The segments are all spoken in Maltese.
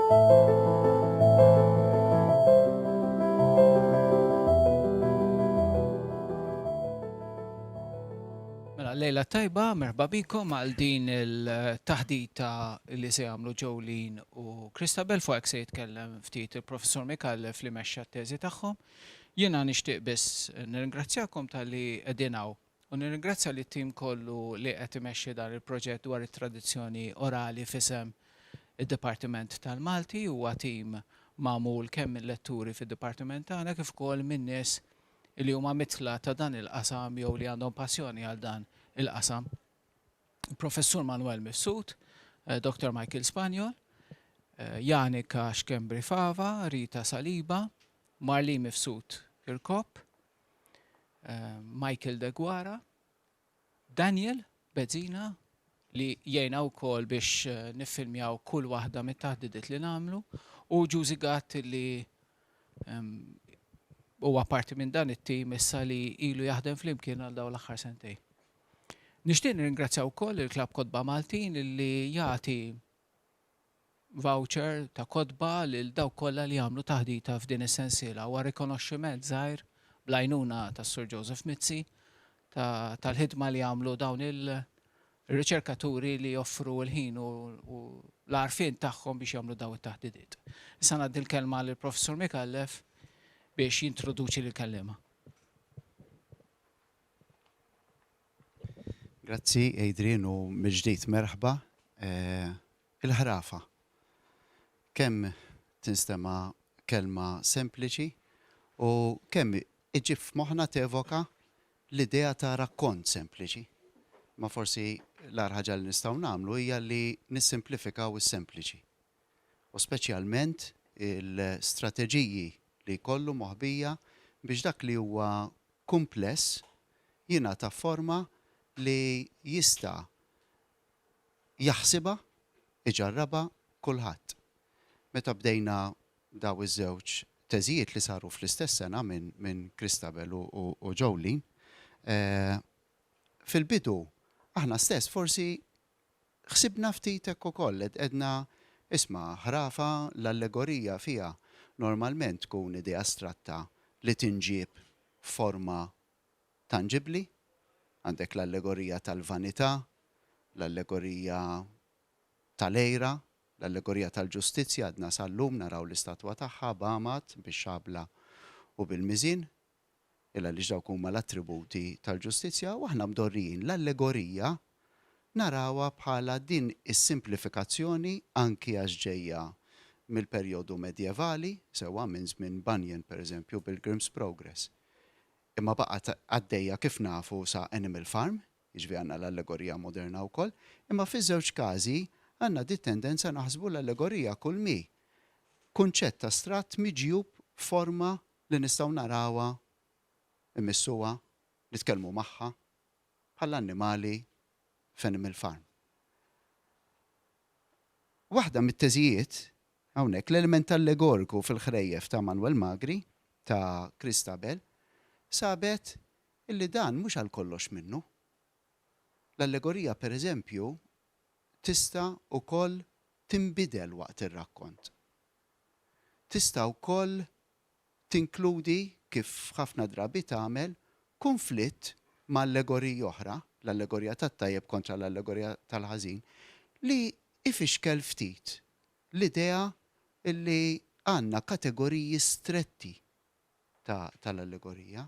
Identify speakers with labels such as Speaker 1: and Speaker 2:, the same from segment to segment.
Speaker 1: Mela, lejla tajba, merħba bikom għal din il-taħdita li se jagħmlu Jolene u Christabel fuq se jitkellem ftit il-professor Mikallef li mexxa t-teżi tagħhom. Jiena nixtieq biss nirringrazzjakom tal-li qegħdin hawn u nirringrazzja lit tim kollu li qed imexxi dan il-proġett dwar it-tradizzjoni orali f'isem id-Dipartiment tal-Malti huwa tim magħmul kemm mill-letturi fid-dipartiment tagħna kif ukoll min nies li huma mitla ta' dan il-qasam jew li għandhom passjoni għal dan il-qasam. Professur Manuel Missut, Dr. Michael Spanjol, Janika Xkembri Fava, Rita Saliba, Marli Mifsut Kirkop, Michael De Guara, Daniel Bezzina li jgħinna wkoll biex niffilmjaw kull waħda mit-taħdidiet li nagħmlu u Juzi Gatt li huwa parti minn dan it-tim issa li ilu jaħdem flimkien għal dawn l-aħħar sentejn. Nixtieq nirringrazzja wkoll il-Klabb Kodba Maltin li jagħti voucher ta' kodba lil dawk kollha li jagħmlu taħdita f'din is-sensiela huwa rikonoxximent żgħir bl-għajnuna tas-Sur Joseph Mizzi tal-ħidma li jagħmlu dawn il-riċerkaturi li joffru l-ħin u l-għarfien tagħhom biex jagħmlu dawn it-taħdidiet. Issa ngħaddi l-kelma lill-Professur Mikallef biex jintroduċi l-kallima.
Speaker 2: Grazzi, Adrian, u mill-ġdid merħba. Il-ħrafa. Kemm tinstema kelma sempliċi u kemm iġib f'moħħna tevoka l-idea ta' rakkont sempliċi. Ma forsi l-ar ħaġa li nistgħu nagħmlu hija li nissimplifikaw is-sempliċi. U speċjalment il-strateġiji li jkollu moħbija biex dak li huwa kumpless jingħata forma li jista' jaħsibha, iġarrabha kulħadd. Meta bdejna daw iż-żewġ teżijiet li saru fl-istess sena minn Christabel u Jolene, fil-bidu aħna stess forsi ħsibna ftit hekk ukoll qedna isma' ħrafa l-allegorija fiha normalment tkun idea astratta li tinġib forma tangibbli, għandek l-allegorija tal-vanità, l-allegorija tal-ejra, l-allegorija tal-ġustizzja għadna sal-lum naraw l-istatwa tagħha b'amat bix-xabla u bil-miżin, illa li dawk huma l-attributi tal-ġustizzja u aħna mdorrijin l-allegorija narawha bħala din is-simplifikazzjoni anki għax ġejja mill-perjodu medjevali, sewwa minn żmien Bunyan pereżempju bil-Grimm's Progress. Imma baqgħet għaddejja kif nafu sa Animal Farm, jiġri għandna l-allegorija moderna wkoll, imma fiż-żewġ każi għandna di tendenza naħsbu l-allegorija kull mi. Kunċett astratt miġjub forma li nistgħu narawha, immissuha, nitkellmu magħha bħall-annimali f'Animal Farm. Waħda mit-teżijiet hawnhekk l-element allegoriku fil-ħrejjef ta' Manuel Magri ta' Christabel sabet illi dan mhux għal kollox minnu. L-allegorija pereżempju tista' wkoll tinbidel waqt ir-rakkont. Tista' wkoll tinkludi kif ħafna drabi tagħmel konflitt ma' allegoriji oħra, l-allegorija tat-tajjeb kontra l-allegorija tal-ħażin, li ifixkel ftit l-idea illi għandna kategoriji stretti tal-allegorija.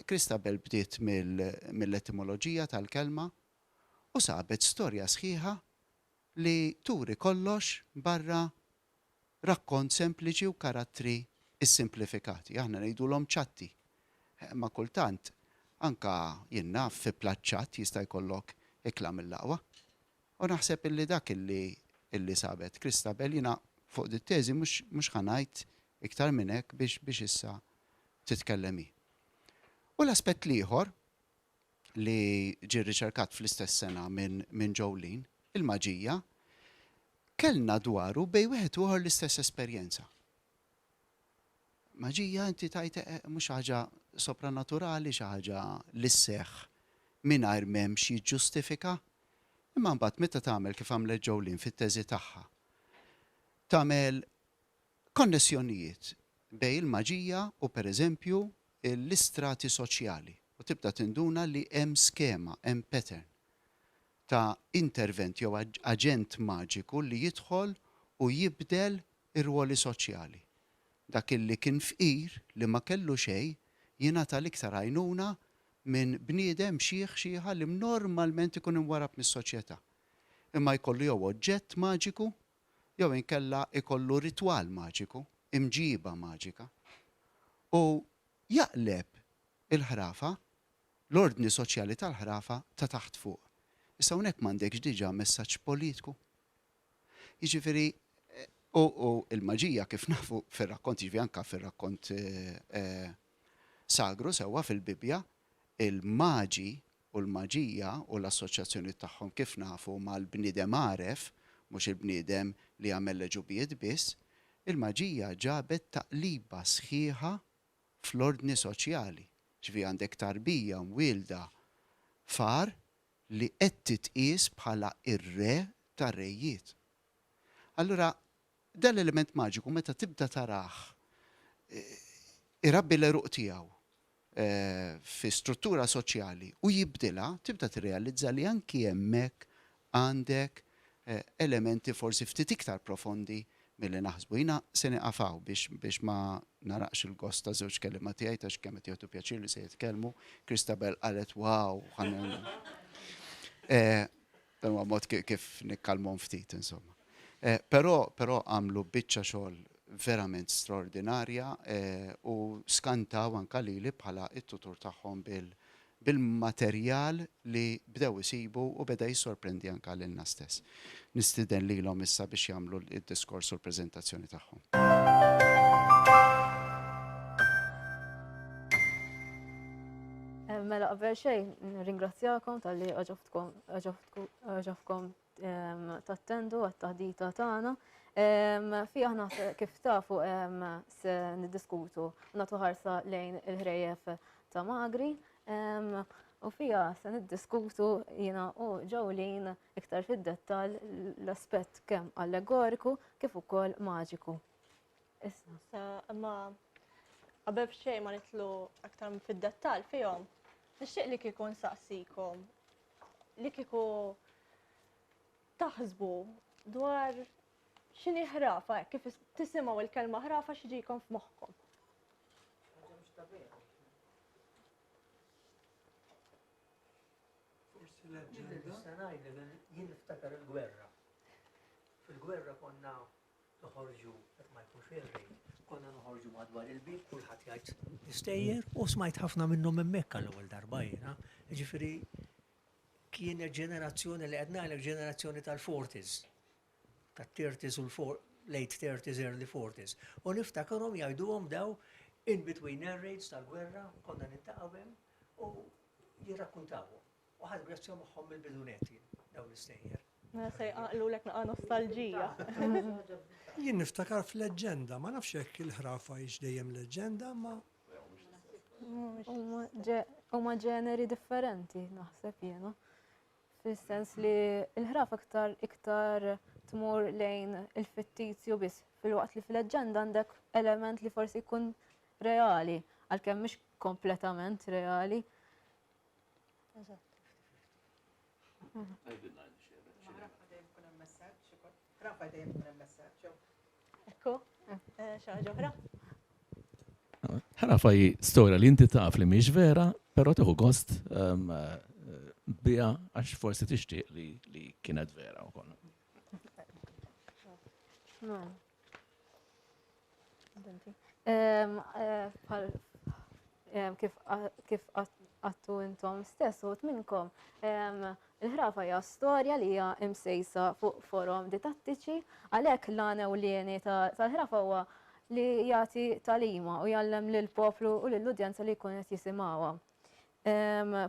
Speaker 2: Christabel bdiet mill-etimoloġija tal-kelma u sabet storja sħiħa li turi kollox barra rakkont sempliċi u karattri is-simplifikati. Aħna ngħidulhom ċatti. Ma kultant anka jien naf fi plaċċat jista' jkollok ikla mill-laqwa. U naħseb illi dak illi sabet Christabel jiena fuq dit-teżi mhux ħanajt iktar minn hekk biex issa titkellemi. U l-aspett ieħor li ġie riċerkat fl-istess sena minn Jolene, il-maġija, kellna dwaru bej wieħed u ieħor l-istess esperjenza. Maġija inti tajt mhux ħaġa sopranaturali, xi ħaġa li sseħħ mingħajr m'hemm xi ġustifika, imma mbagħad meta tagħmel kif għamlet Jolene fit-teżi tagħha. tagħmel konnessjonijiet bej il-maġija u pereżempju l-istrati soċjali. U tibda tinduna li hemm skema, hemm pattern ta' intervent jew aġent maġiku li jidħol u jibdel ir-ruoli soċjali. Dak illi kien fqir li ma kellu xejn jingħata l-iktar għajnuna minn bniedem xieħa li normalment ikun imwarab mis-soċjetà. Imma jkollu jew oġġett maġiku jew inkella ikollu ritwal maġiku, imġiba maġika. U jaqleb il-ħrafa, l-ordni soċjali tal-ħrafa ta' taħt fuq. Issa hawnhekk m'għandekx diġà messaġġ politiku. Jiġifieri u l-maġija kif nafu fir-rakkont, jiġifieri anke fir-rakkont sagru sewwa fil-Bibja, il-maġi u l-maġija u l-assoċjazzjoni tagħhom kif nafu mal-bniedem għaref, mhux il-bniedem li jagħmel leġubijiet biss, il-maġija ġabet taqliba sħiħa fl-ordni soċjali. Ġifieri għandek tarbija mwielda far li qed titqies bħala ir-re tar-rejiet. Allura dan l-element maġiku meta tibda tarah irabbi l-eruq tiegħu fi struttura soċjali u jibdilha, tibda tirrealizza li anki hemmhekk għandek elementi forsi ftit iktar profondi milli naħsbu. Jiena se niqafaw biex ma naraqx il-gost ta' żewġ kelliema tiegħi għax kemm qed jagħtu pjaċir li se jitkellmu. Christabel qalet wow, dan huwa mod kif nikkalmhom ftit insomma. Però għamlu biċċa xogħol verament straordinarja u skantaw anke lili bħala it-tutur tagħhom bil-materjal li bdew isibu u beda jissorprendi anke lilna stess. Nistiden lilhom issa biex jagħmlu d-diskors u l-preżentazzjoni tagħhom.
Speaker 3: Mela qabel xejn nirringrazzjakom talli ġobtkom tattendu għat-taħdita tagħna. Fi aħna kif tafu se niddiskutu nagħtu ħarsa lejn il-ħrejjef ta' Magri u fija se niddiskutu jiena u Jolene iktar fid-dettall l-aspett kemm allegoriku kif ukoll maġiku.
Speaker 4: Imma qabel xejn ma nitlu aktar fid-dettall fihom, nixtieq li kieku nsaqsikom li kieku taħsbu dwar x'inhi ħrafa, kif tisimgħu il-kelma ħrafa x'jiġikom f'moħħkom.
Speaker 5: Jien niftakar il-gwerra. Fil-gwerra konna noħorġu qed ma jkunx ir-rejn, konna noħorġu madwar il-bib, kulħadd jgħid istejjer u smajt ħafna minnhom hemmhekk l-ewwel darba jiena. Jiġifieri kienet ġenerazzjoni li qed ngħidlek ġenerazzjoni tal-40s, tat-30s u late 30s, early 40s. U niftakarhom jgħiduhom daw in between air raids tal-gwerra, konna nintaqgħu hemm u jirrakkuntawhom. U ħadd grazzja magħhom il-bidunetti daw l-istejjer.
Speaker 4: Se jqaqlulek naqa' nostalġija.
Speaker 6: Jien niftakar f'leġġenda, ma nafx hekk il-ħrafa hix dejjem leġġenda, ma
Speaker 3: Huma ġeneri differenti naħseb jiena. Fis-sens li l-ħrafa iktar tmur lejn il-fittizju biss fil-waqt li fil-leġġenda għandek element li forsi jkun reali, għalkemm mhix kompletament reali.
Speaker 4: Ekku, xi ħaġa oħra?
Speaker 7: ħrafa hi storja li inti taf li mhix vera, però tieħu gost biha għax forsi tixtieq li kienet vera wkoll.
Speaker 3: Kif għattu intom stess uħut minnkom, il-ħrafa hija storja li hija imsejsa fuq forom ditattiċi, għalhekk l-għana u l-jeni tal-ħrafa huwa li jagħti talima u jgħallem lill-poplu u lill-udjenza li jkun qed jisimgħuha.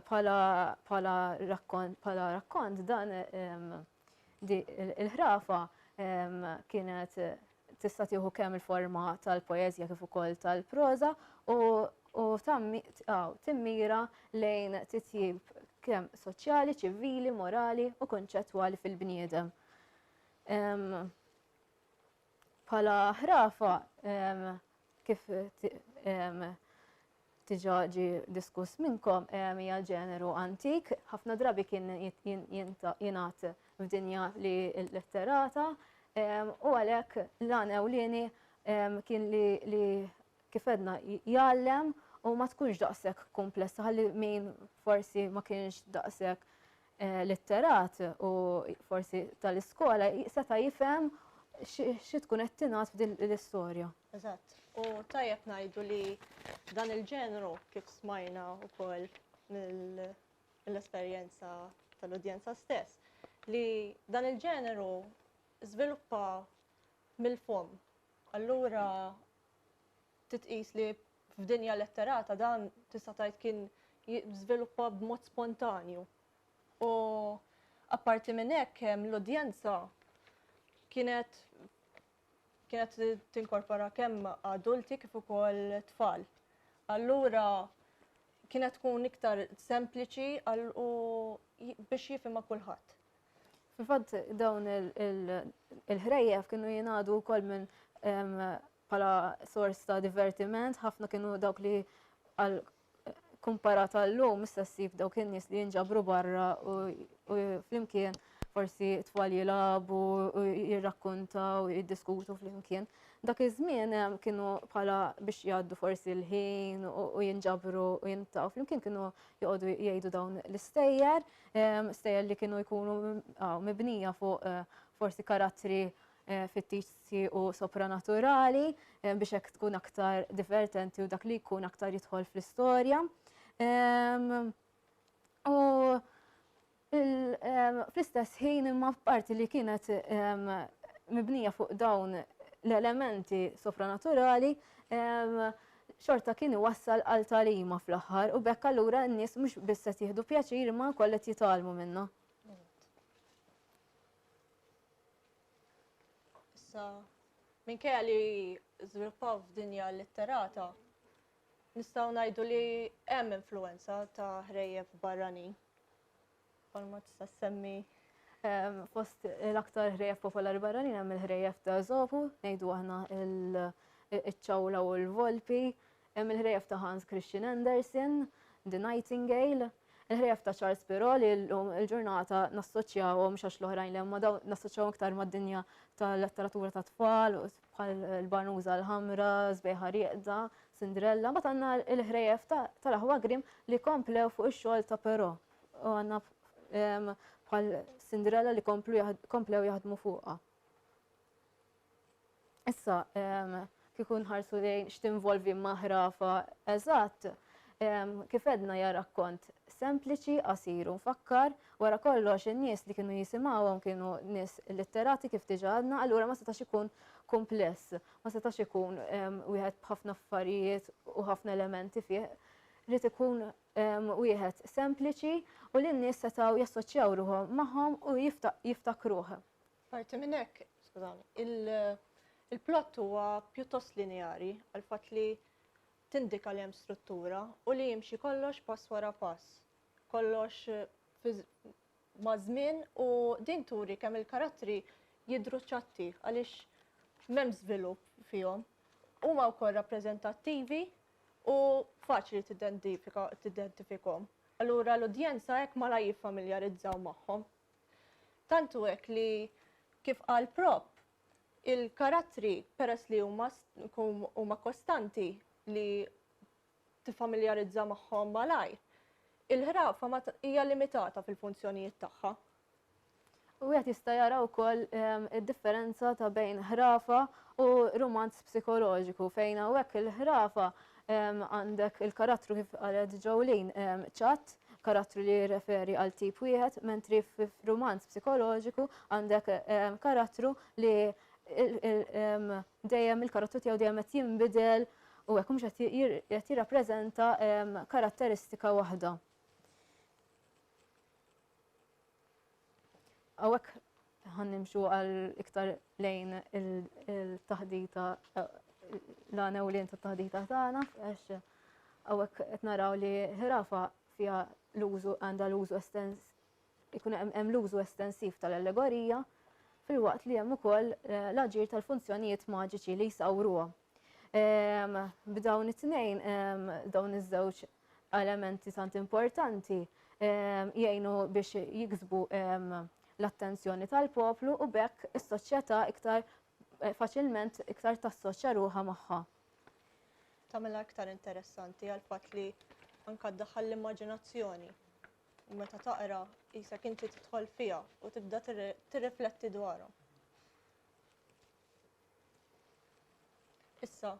Speaker 3: Bħala rakkont dan il-ħrafa kienet tista' tieħu kemm il-forma tal-poeżja kif ukoll tal-proża u timmira lejn titjib kemm soċjali, ċivili, morali u konċettwali fil-bniedem. bħala ħrafa kif tiġa ġi diskuss minnkom hija ġeneru antik, ħafna drabi kien jingħat f'dinja li letterata u għalhekk l-għan ewlieni kien li kif edna jgħallem u ma tkunx daqshekk komplessa ħalli min forsi ma kienx daqshekk letterat u forsi tal-iskola seta' jifhem xi tkun qed tingħad f'din l-istorja.
Speaker 4: Eżatt. U tajjeb ngħidu li dan il-ġenru kif smajna wkoll mill-esperjenza tal-udjenza stess, li dan il-ġeneru żviluppa mill-fom. Allura titqis li f'dinja letterata dan tista' tgħid kien żviluppa b'mod spontanju. U apparti minn hekk hemm l-udjenza kienet tinkorpora kemm adulti kif ukoll tfal. Allura kienet tkun iktar sempliċi u biex jifhimha kulħadd.
Speaker 3: Fil-fatt dawn il-ħrejjef kienu jingħadu wkoll minn bħala sors ta' divertiment, ħafna kienu dawk li kumparat għall-lum issa ssib dawk in-nies li jinġabru barra u flimkien forsi tfal jilagħbu u jirrakkuntaw u jiddiskutu flimkien. Dak iż-żmien kienu bħala biex jgħaddu forsi l-ħin u jinġabru u jintaqgħu flimkien kienu joqogħdu jgħidu dawn l-istejjer, stejjer li kienu jkunu mibnija fuq forsi karattri fittizji u sopranaturali biex hekk tkun aktar divertenti u dak li jkun aktar jidħol fl-istorja. U fl-istess ħin imma parti li kienet mibnija fuq dawn l-elementi sopranaturali xorta kien iwassal għal talima fl-aħħar u bekk allura n-nies mhux biss qed jieħdu pjaċir imma wkoll qed jitgħallmu minnha.
Speaker 4: Issa minkejja li żviluppaw f'dinja letterata nistgħu ngħidu li hemm influwenza ta' ħrejjef barranin. Palma tista' semmi.
Speaker 3: Fost l-aktar ħrejjef popolari barranin hemm il-ħrejjef ta' Eżopu, ngħidu aħna iċ-ċawla u l-volpi, hemm il-ħrejjef ta' Hans Christian Andersen, The Nightingale, il-ħrejjef ta' Charles Perrault li l-ġurnata nassoċjawhom xax l-oħrajn li hemm dawn nassoċjaw iktar mad-dinja tal-letteratura ta' tfal, bħal il-Barnuża l-ħamra, Żbejħa Rieqda, Cinderella, mbagħad għandna l-ħrejjef tal-Aħwa Grimm li komplew fuq ix-xogħol ta' Perrault. U għandna bħal Cinderella li komplew jaħdmu fuqha. Issa, kieku nħarsu lejn x'tinvolvi ma' ħrafa eżatt, kif edna hija rakkont sempliċi, qasir u mfakkar, wara kollox in-nies li kienu jisimgħuhom kienu nies litterati kif diġà għadna, allura ma setax ikun kompless, ma setax ikun wieħed b'ħafna affarijiet u ħafna elementi fih. Rrid ikun wieħed sempliċi u li n-nies setgħu jassoċjaw ruħhom magħhom u jiftakruh.
Speaker 4: Parti minn hekk, skużani, il-plott huwa pjuttost lineari għal fatt li tindika li hemm struttura u li jimxi kollox pass wara pass. Kollox ma' żmien u din turi kemm il-karattri jidhru ċatti għaliex m'hemm żvilupp fihom. Huma wkoll rappreżentattivi u faċli tidentifikhom. Allura l-udjenza hekk ma la jiffamiljarizzaw magħhom. Tantu hekk li kif qal Prop, il-karattri peress li huma kostanti li tiffamiljarizza magħhom malajr, il-ħrafa hija limitata fil-funzjonijiet tagħha.
Speaker 3: U qed jista' jara wkoll id-differenza ta' bejn ħrafa u romanz psikoloġiku fejn hawnhekk il-ħrafa għandek il-karattru kif qalet Jolene ċatt, karattru li jirreferi għal tip wieħed, mentri f'romanz psikoloġiku għandek karattru li dejjem il-karattru tiegħu dejjem qed jinbidel u hekk mhux qed jirrappreżenta karatteristika waħda. Hawnhekk ħannimxu għal iktar lejn il-taħdita l-għana u l-jent taħdita tagħna għax hawnhekk qed naraw li ħrafa fiha l-użu għandha l-użu ikun hemm l-użu estensiv tal-allegorija fil-waqt li hemm ukoll l-aġir tal-funzjonijiet maġiċi li jsawruha. B'dawn it-tnejn, dawn iż-żewġ elementi tant importanti jgħinu biex jiksbu l-attenzjoni tal-poplu u bekk is-soċjetà iktar faċilment iktar tassoċja ruħha magħha.
Speaker 4: Tagħmilha iktar interessanti għal fatt li anke ddaħħal l-immaġinazzjoni. Meta taqra qisek inti tidħol fiha u tibda tirrifletti dwarha. Issa,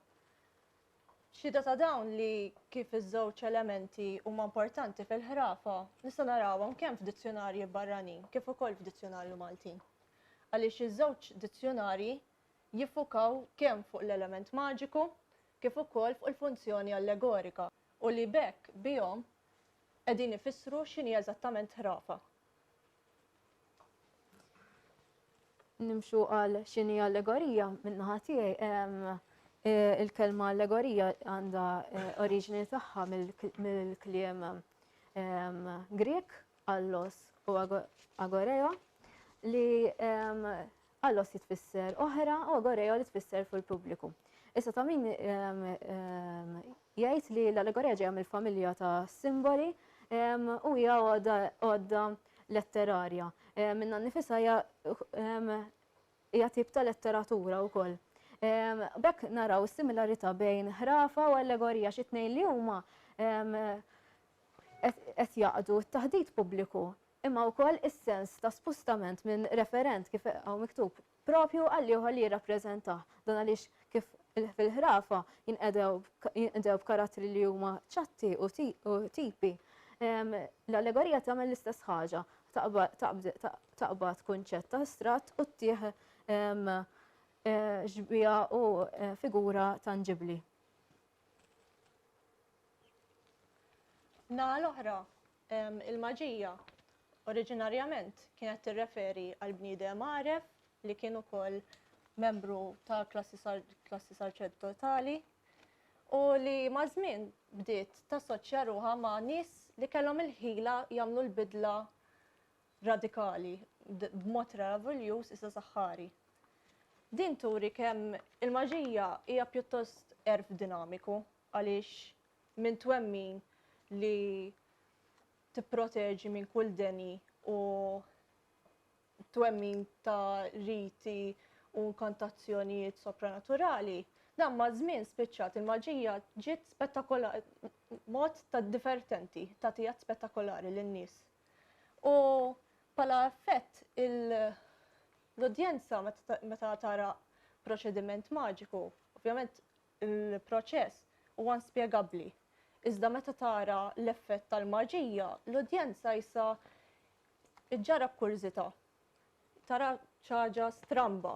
Speaker 4: xhieda ta' dawn li kif iż-żewġ elementi huma importanti fil-ħrafa nista' narawhom kemm f'dizzjonarji barranin kif ukoll f'dizzjonarju Maltin. Għaliex iż-żewġ dizzjonarji jiffukaw kemm fuq l-element maġiku kif ukoll fuq il-funzjoni allegorika u li bekk bihom qegħdin ifissru x'inhi eżattament ħrafa.
Speaker 3: Nimxu għal x'inhi allegorija min-naħa tiegħi il-kelma allegorija għandha oriġini tagħha mill-kliem Grek allos u agoreo li allos jitfisser oħra u agoreo li tfisser fil-pubbliku. Issa ta' min jgħid li l-allegorija ġejja mill-familja ta' simboli u hija għodda letterarja. Minna nifisha hija tip ta' letteratura wkoll. Bekk naraw is-similarità bejn ħrafa u allegorija xi tnejn li huma qed jaqdu t-taħdid pubbliku imma wkoll is-sens ta' spostament minn referent kif hawn miktub propju għal ieħor li jirrappreżentah. Dan għaliex kif fil-ħrafa jinqedew b'karattri li huma ċatti u tipi. L-allegorija tagħmel l-istess ħaġa, taqbad kunċett astratt u ttieħ ġbija u figura tangibbli.
Speaker 4: Naħa l-oħra, il-maġija oriġinarjament kienet tirreferi għal bniedem għaref li kien ukoll membru ta' klassi saċerdotali u li ma' żmien bdiet tassoċja ruħha ma' nies li kellhom il-ħila jagħmlu l-bidla radikali b'mod revoluzzjuż issa saħħari. Din turi kemm il-maġija hija pjuttost erf dinamiku għaliex minn twemmin li tipproteġi minn kull deni u twemmin ta' riti u inkantazzjonijiet sopranaturali, dan ma' żmien spiċċat il-maġija ġiet spettakolari, mod ta' divertenti, ta' tijat spettakolari lin-nies. U bħala effett l-udjenza meta tara proċediment maġiku, ovvjament il-proċess huwa inspjegabbli. Iżda meta tara l-effett tal-maġija, l-udjenza issa iġġarab kurżità. Tara ħaġa stramba.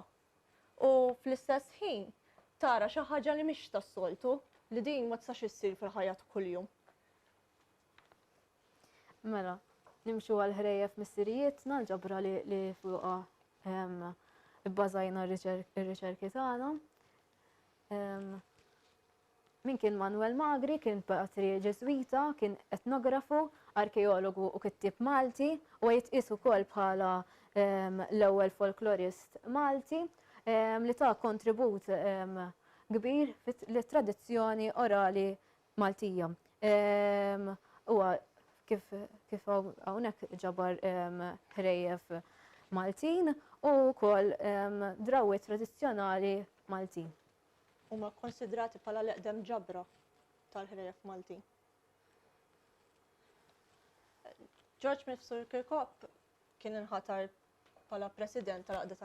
Speaker 4: U fl-istess ħin tara xi ħaġa li mhix tas-soltu li din ma tistax issir fil-ħajja ta' kuljum.
Speaker 3: Mela, nimxu għal ħrejjef mis-sirijietna l-ġabra li fuqha bbażajna r-riċerki tagħna. Min kien Manuel Magri, kien patri Ġeżwita, kien etnografu, arkeologu u kittib Malti u jitqis ukoll bħala l-ewwel folklorist Malti li ta' kontribut kbir lit-tradizzjoni orali Maltija. Huwa kif hawnhekk ġabar ħrejjef Maltin u wkoll drawi tradizzjonali Maltin.
Speaker 4: Huma konsidrati bħala l-eqdem ġabra tal-ħrejjef Maltin. George Mifsud Kirkhope kien inħatar bħala president tal-Aqda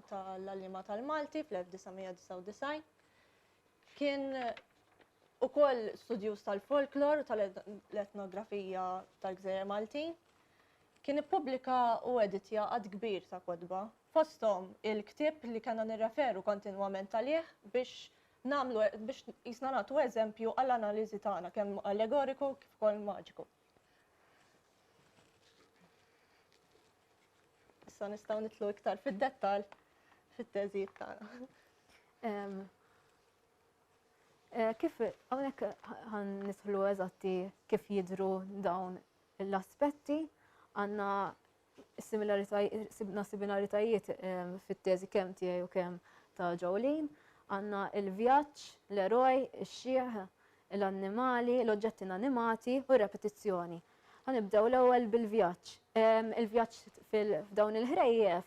Speaker 4: tal-Allima tal-Malti fl-1999. Kien ukoll studjuż tal-folklor u tal-etnografija tal-Gżejjer Maltin. Kien ippubblika u editja għad kbir ta' kodba. Fosthom il-ktieb li kellna nirreferu kontinwament għalih biex jisna nagħtu eżempju għall-analiżi tagħna kemm allegoriku kif ukoll maġiku. Issa nistgħu nitlu iktar fid-dettall fit-teżijiet tagħna.
Speaker 3: Kif hawnhekk ħan nidħlu eżatti kif jidhru dawn l-aspetti għandna sibna similaritajiet fit-teżi kemm tiegħi u kemm ta' Jolene. Għandna il-vjaġġ, l-eroj, ix-xieħ, l-annimali, l-oġġetti animati u r-repetizzjoni. Ħanibdew l-ewwel bil-vjaġġ. Il-vjaġġ f'dawn il-ħrejjef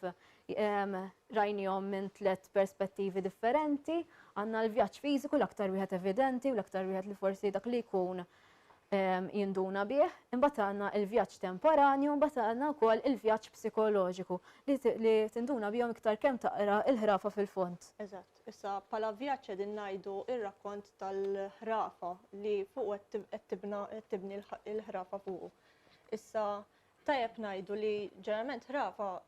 Speaker 3: rajnihom minn 3 perspettivi differenti. Għandna l-vjaġġ fiżiku l-aktar wieħed evidenti u l-aktar wieħed li forsi dak li jkun jinduna bih. Imbagħad għandna l-vjaġġ temporanju, imbagħad għandna wkoll il-vjaġġ psikoloġiku li tinduna bihom iktar kemm taqra il-ħrafa fil-fond.
Speaker 4: Eżatt. Issa bħala vjaġġ qegħdin ngħidu ir-rakkont tal-ħrafa li fuq qed tibni l-ħrafa fuq. Issa tajjeb ngħidu li ġeneralment ħrafa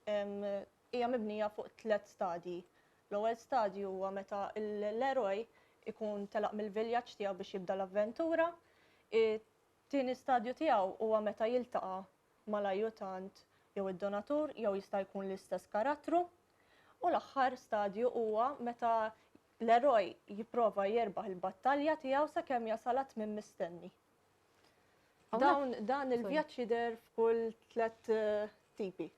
Speaker 4: hija mibnija fuq 3 stadji. L-ewwel stadju huwa meta l-eroj ikun telaq mill-viljaġġ tiegħu biex jibda l-avventura. It-tieni stadju tiegħu huwa meta jiltaqa' mal-ajjutant jew id-donatur jew jista' jkun l-istess karattru. U l-aħħar stadju huwa meta l-eroj jipprova jerbaħ il-battalja tiegħu sakemm jasal minn mistenni. Dan il-vjaġġ jidher f'kull 3 tipi.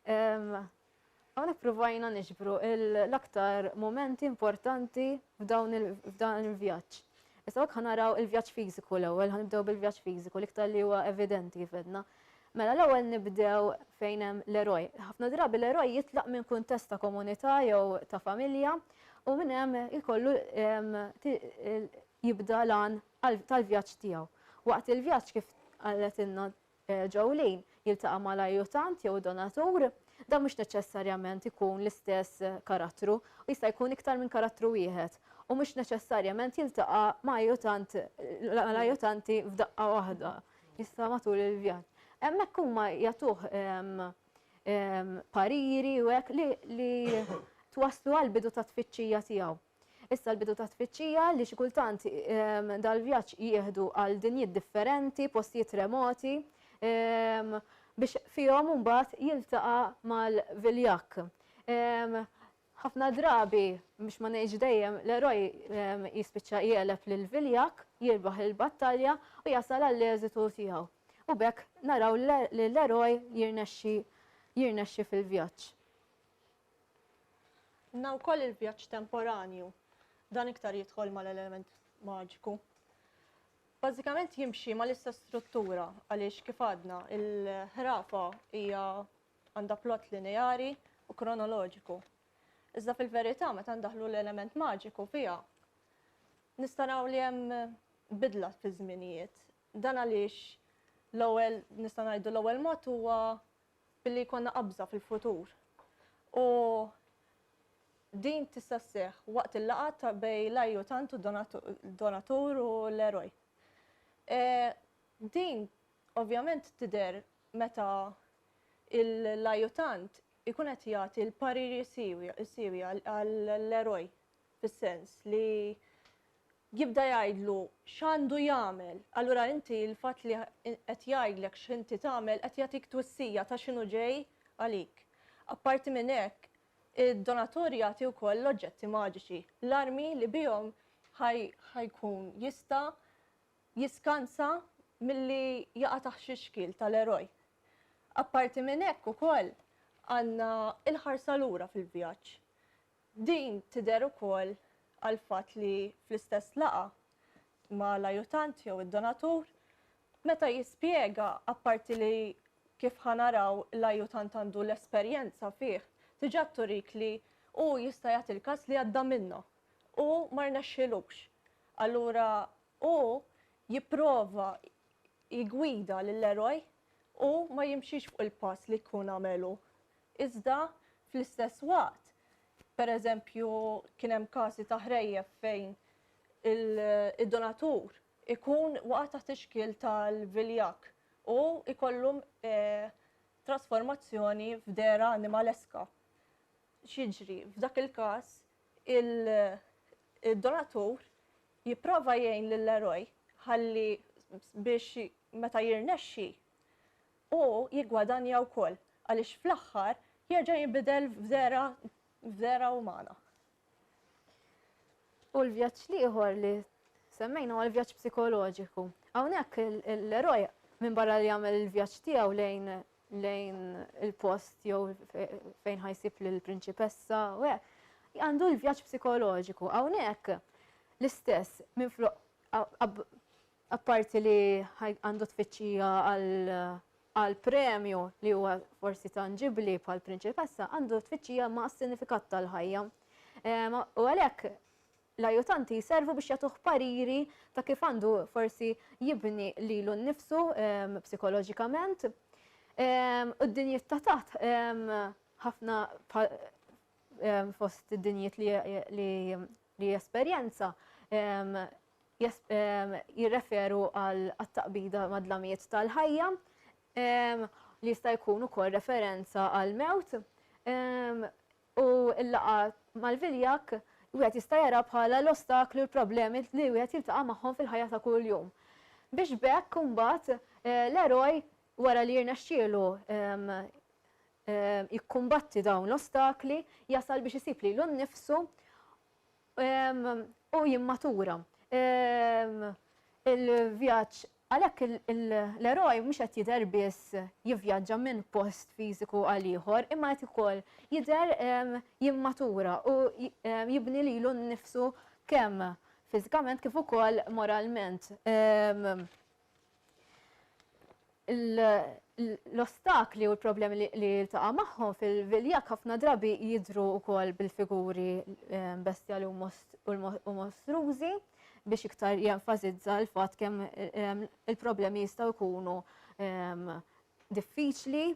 Speaker 3: Hawnhekk provajna niġbru l-aktar momenti importanti f'dan il-vjaġġ. Issa hekk ħanaraw il-vjaġġ fiżiku l-ewwel, ħanibdew bil-vjaġġ fiżiku l-iktar li huwa evidenti fedna. Mela l-ewwel nibdew fejn hemm l-eroj. Ħafna drabi l-eroj jitlaq minn kuntest ta' komunità jew ta' familja u minn hemm ikollu jibda lan tal-vjaġġ tiegħu. Waqt il-vjaġġ kif qalet inna Jolene jiltaqa' mal-ajjutant jew donatur, dan mhux neċessarjament ikun l-istess karattru u jista' jkun iktar minn karattru wieħed. U mhux neċessarjament jiltaqa' ma' ajjutanti f'daqqa waħda. Jista' matul il-vjaġġ. Hemmhekk huma jagħtuh pariri u hekk li twasslu għal bidu ta' tfittxija tiegħu. Issa l-bidu ta' tfittxija li xi kultant dal-vjaġġ jieħdu għal dinjiet differenti, postijiet remoti, biex fihom mbagħad jiltaqa' mal-viljak. Ħafna drabi biex ma ngħidx dejjem l-eroj jispiċċa jieleb lill-viljak, jirbaħ il-battalja u jasal għall-eżitu tiegħu. U bekk naraw li l-eroj jirnexxi fil-vjaġġ.
Speaker 4: Na wkoll il-vjaġġ temporanju. Dan iktar jidħol mal-element maġiku. Bażikament jimxi mal-istess struttura għaliex kif għadna il-ħrafa hija għandha plott lineari u kronoloġiku. Iżda fil-verità meta ndaħlu l-element maġiku fiha nista' naraw li hemm bidla fi żminijiet. Dan għaliex l-ewwel nista' ngħidu l-ewwel mod huwa billi jkollna qabża fil-futur. U din tista' sseħħ waqt il-laqgħa bejn l-ajjutant u donatur u l-eroj. Din ovvjament tidher meta l-ajjutant ikun qed jagħti l-pariri siwi għall-eroj fis-sens li jibda jgħidlu x'għandu jagħmel. Allura inti l-fatt li qed jgħidlek x'inti tagħmel qed jagħtik twissija ta' x'inhu ġej għalik. Apparti minn hekk, id-donatur jagħti wkoll l-oġġetti maġiċi, l-armi li bihom ħajkun jista' jiskansa milli jaqa' taħt xi xkil tal-eroj. Apparti minn hekk ukoll għandna l-ħarsa lura fil-vjaġġ. Din tidher ukoll għal fatt li fl-istess laqa ma' l-ajjutant jew id-donatur meta jispjega apparti li kif ħanaraw l-ajjutant għandu l-esperjenza fih, tiġa turik li u jista' jagħti l-każ li għadda minnha u ma rnexxilux. Allura u jipprova jigwida lill-eroj u ma jimxix fuq il-pass li jkun għamelu. Iżda fl-istess waqt, pereżempju kien hemm każi ta' ħrejjef fejn id-donatur ikun waqa' taħt ix-xkil tal-viljak u ikollhom trasformazzjoni f'dera animaleska. X'jiġri f'dak il-każ il-donatur jipprova jgħin lill-eroj ħalli biex meta jirnexxi u jiggwadanja wkoll għaliex fl-aħħar jerġa' jinbidel f'dera umana.
Speaker 3: U l-vjaġġ ieħor li semmejna huwa l-vjaġġ psikoloġiku. Hawnhekk l-eroj minn barra li jagħmel il-vjaġġ tiegħu lejn lejn il-post jew fejn ħajsib lill-prinċipessa u hekk. Għandu l-vjaġġ psikoloġiku. Hawnhekk l-istess apparti li għandu tfittxija għal premju li huwa forsi tanġibli bħal prinċipessa, għandu tfittxija ma' s-sinifikat tal-ħajja. U għalhekk l-ajutanti jservu biex jagħtuh pariri ta' kif għandu forsi jibni lilu nnifsu psikoloġikament. U d-dinjiet ta' taħt ħafna fost id-dinjiet li esperjenza jirreferu għal taqbida mad-dlamijiet tal-ħajja li jista' jkun ukoll referenza għal mewt u l-laqa mal-viljak wieħed jista' jara bħala l-ostaklu l-problemi li wieħed jiltaqa' magħhom fil-ħajja ta' kuljum. Biex bekk imbagħad l-eroj wara li jirnexxielu jikkumbatti dawn l-ostakli jasal biex isib lilu nnifsu u jimmatura. Il-vjaġġ għalhekk l-eroj mhux qed jidher biss jivvjaġġa minn post fiżiku għal ieħor, imma qed ukoll jidher jimmatura u jibni lilu nnifsu kemm fiżikament kif ukoll moralment. L-ostakli u l-problemi li jiltaqa' magħhom fil-viljak ħafna drabi jidhru wkoll bil-figuri bestjali u mostrużi biex iktar jenfasizza l-fatt kemm il-problemi jistgħu jkunu diffiċli.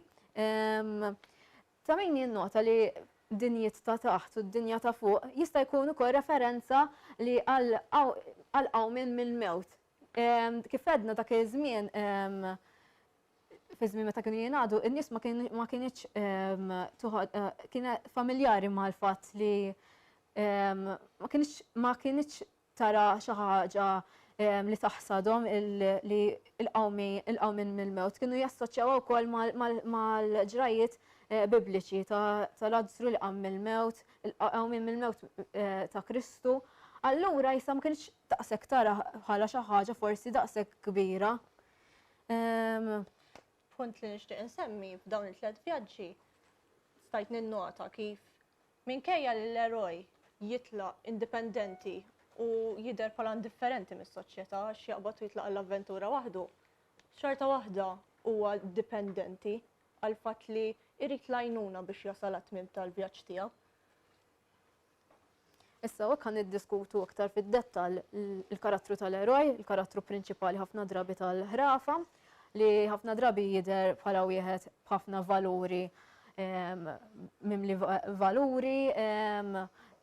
Speaker 3: Ta' min jinnota li dinjiet ta' taħt u d-dinja ta' fuq jista' jkun ukoll referenza li għal qawmin mill-mewt. Kif għedna dak iż-żmien fi żmien meta kienu jingħadu, in-nies ma kienx kienet familjari mal-fatt li ma kienx tara xi ħaġa li taħsadhom li l-qawmin mill-mewt. Kienu jassoċjaw ukoll mal-ġrajiet bibliċi ta' Lazzru li qam mill-mewt, il-qawmin mill-mewt ta' Kristu. Allura jisa ma kienx daqshekk tara bħala xi ħaġa forsi daqshekk kbira.
Speaker 4: Punt li nixtieq insemmi f'dawn it-tliet vjaġġi stajt ninnota kif minkejja li l-eroj jitlaq indipendenti u jidher bħala indifferenti mis-soċjetà għax jaqbad jitlaq l-avventura waħdu, xorta waħda huwa dipendenti għal fatt li jrid lajnuna biex jasal għat-tmiem tal-vjaġġ tiegħu.
Speaker 3: Issa hekk kan niddiskutu aktar fid-dettall il-karattru tal-eroj, il-karattru prinċipali ħafna drabi tal-ħrafa, li ħafna drabi jidher bħala wieħed b'ħafna valuri, mimli valuri,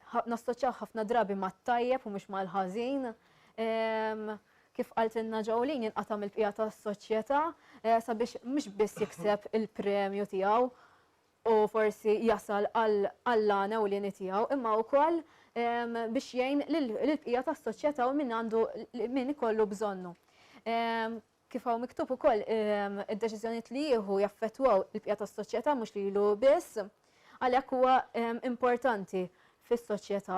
Speaker 3: nassoċjaw ħafna drabi mat-tajjeb u mhux mal-ħażin. Kif qaltilna Jolene jinqata' mill-bqija tas-soċjetà sabiex mhux biss jikseb il-premju tiegħu u forsi jasal għall-għana u l-jeni tiegħu, imma wkoll biex jgħin lill-bqija tas-soċjetà u min ikollu bżonnu. Kif hawn miktub ukoll id-deċiżjonijiet li jieħu jaffettwaw il-bqija tas-soċjetà mhux lilu biss, għalhekk huwa importanti fis-soċjetà.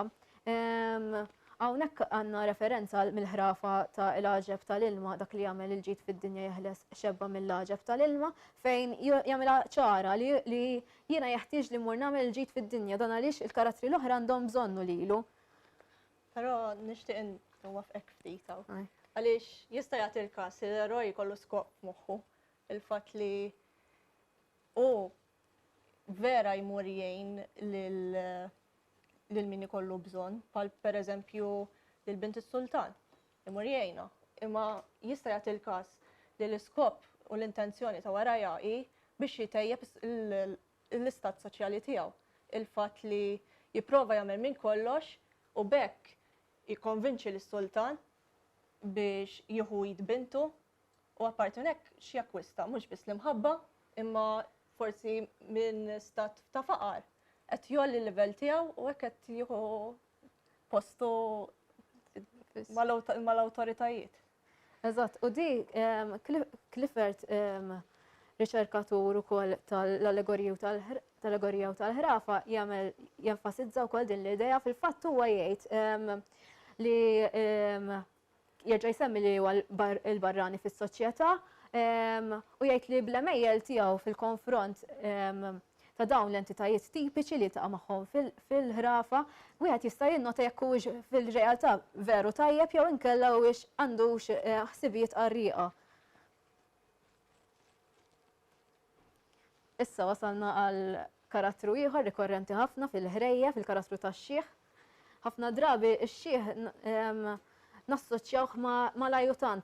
Speaker 3: Hawnhekk għandna referenza mill-ħrafa ta' il-għaġeb tal-ilma, dak li jagħmel il-ġid fid-dinja jeħles xebba mill-għaġeb tal-ilma, fejn jagħmilha ċara li jiena jeħtieġ li mmur nagħmel il-ġid fid-dinja dan għaliex il-karattri l-oħra għandhom bżonnu lilu.
Speaker 4: Però nixtieq nwafqek ftit hawn. Għaliex jista' jagħti l-każ li l-eroj jkollu skop f'moħħu il-fatt li vera jmur jgħin lil min ikollu bżonn, bħal pereżempju lil bint is-sultan, imur jgħinha. Imma jista' jagħti l-każ li l-iskop u l-intenzjoni ta' wara hi biex jitejjeb l-istat soċjali tiegħu. Il-fatt li jipprova jagħmel minn kollox u bekk jikkonvinċi lis-sultan biex jieħu jitbintu u apparti hekk xi jakkwista mhux biss l-imħabba imma forsi minn stat ta' faqar qed jolli l-livell tiegħu u hekk qed jieħu postu mal-awtoritajiet.
Speaker 3: Eżatt, u di Clifford riċerkatur ukoll tal-allegorija u tal-ħrafa jagħmel jenfasizza wkoll din l-idea fil-fatt huwa jgħid li jerġa' jsemmi li huwa l-barrani fis-soċjetà u jgħid li bl-emejjel tiegħu fil-konfront ta' dawn l-entitajiet tipiċi li ta' magħhom fil-ħrafa, wieħed jista' jinnota jekk huwiex fil-realtà veru tajjeb jew inkella huwiex għandux ħsibijiet qarrieqa. Issa wasalna għal karattru ieħor rikorrenti ħafna fil-ħrejja, fil-karattru tax-xieħ. Ħafna drabi x-xieħ nassoċjawh mal-ajutant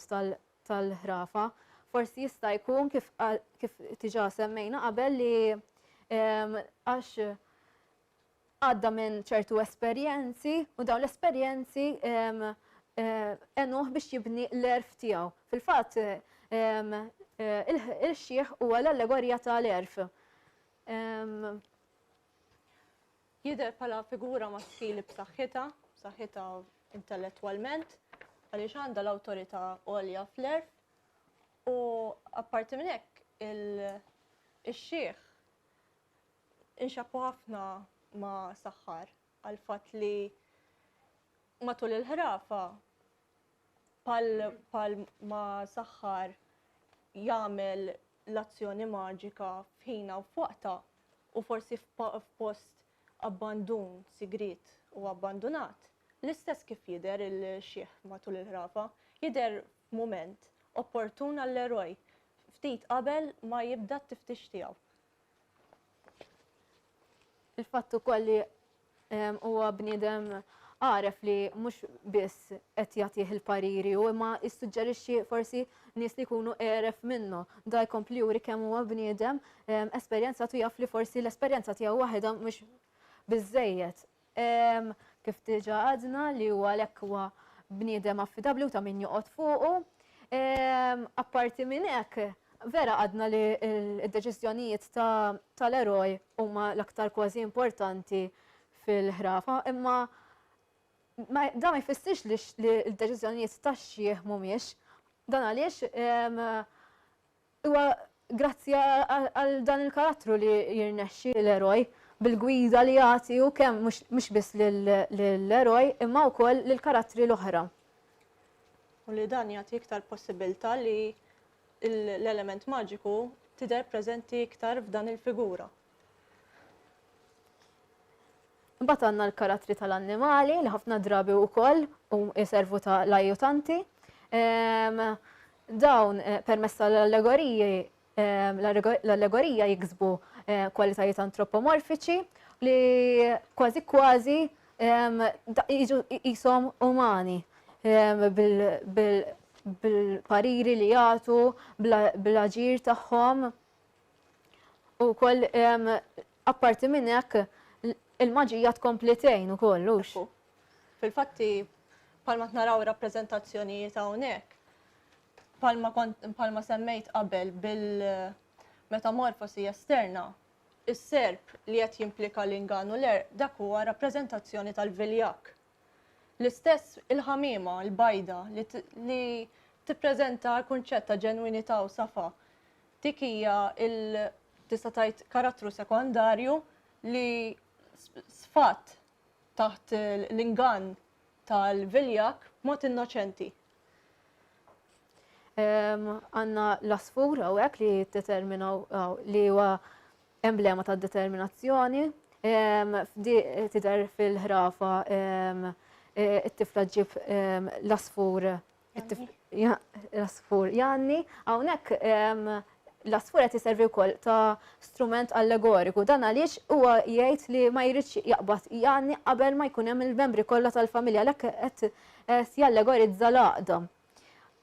Speaker 3: tal-ħrafa. Forsi jista' jkun kif tiġa semmejna qabel li għax għadda minn ċertu esperjenzi u dawn l-esperjenzi enuh biex jibni l-erf tiegħu. Fil-fatt il-xieħ huwa l-allegorija tal-erf.
Speaker 4: Jidher bħala figura maskili b'saħħitha intellettwalment, għaliex għandha l-awtorità għolja fl-erf u apparti minn hekk ix-xieħ inxabbu ħafna ma' Saħħar għal fatt li matul il-ħrafa pal ma' Saħħar jagħmel l-azzjoni maġika f'ħina u f'waqta u forsi f'post abbandun sigrit u abbandunat. L-istess kif jidher il-xieħ matul il-ħrafa, jidher f'mument opportun għall-eroj ftit qabel ma jibda t-tiftix tiegħu.
Speaker 3: Il-fatt ukoll li huwa bniedem għaref li mhux biss qed jagħtih il-pariri u imma jissuġġerixxi forsi nies li jkunu għeref minnu. Da jkompli juri kemm huwa bniedem esperjenza tu jaf li forsi l-esperjenza tiegħu waħedha mhux biżżejjed. Kif diġà għadna li huwa għalhekk huwa bniedem affidabbli u ta' min joqgħod fuqu. Apparti minn hekk, vera għadna li d-deċiżjonijiet tal-eroj huma l-aktar kważi importanti fil-ħrafa, imma da ma jfissirx li l-deċiżjonijiet tax-xieħ mhumiex. Dan għaliex huwa grazzi għal dan il-karattru li jirnexxi l-eroj bil-gwida li jagħti u kemm mhux biss lill-eroj imma wkoll lill-karattri l-oħra.
Speaker 4: U li dan jagħti iktar possibilità li l-element maġiku tidher preżenti iktar f'dan il-figura.
Speaker 3: Imbagħad għandna l-karattri tal-annimali li ħafna drabi wkoll jservu tal-ajjutanti. Dawn permezz tal-allegoriji l-allegorija jiksbu kwalitajiet antropomorfiċi li kważi jiġu qishom umani bil-pariri li jagħtu, bil-aġir tagħhom. U wkoll apparti minn hekk il-maġija tkomplitejn ukoll hux.
Speaker 4: Fil-fatti palma naraw rappreżentazzjonijiet hawnhekk, palma semmejt qabel bil-metamorfosi esterna, is-serb li qed jimplika l-ingann u dak huwa rappreżentazzjoni tal-viljak. L-istess il-ħamiema, l-bajda li tippreżenta l-kunċett ta' ġenwinità u safa. Dik hija tista' tgħid karattru sekondarju li sfatt taħt l-ingann tal-viljak mod innoċenti.
Speaker 3: Għandna l-asfur hawnhekk li determinaw li huwa emblema tad determinazzjoni. Tidher fil-ħrafa it-tifla ġib l-asfur Janni. Hawnhekk l-asfur qed iservi wkoll ta' strument allegoriku. Dan għaliex huwa jgħid li ma jridx jaqbad Janni qabel ma jkun hemm il-membri kollha tal-familja għalhekk qed jallegorizza l-għaqda.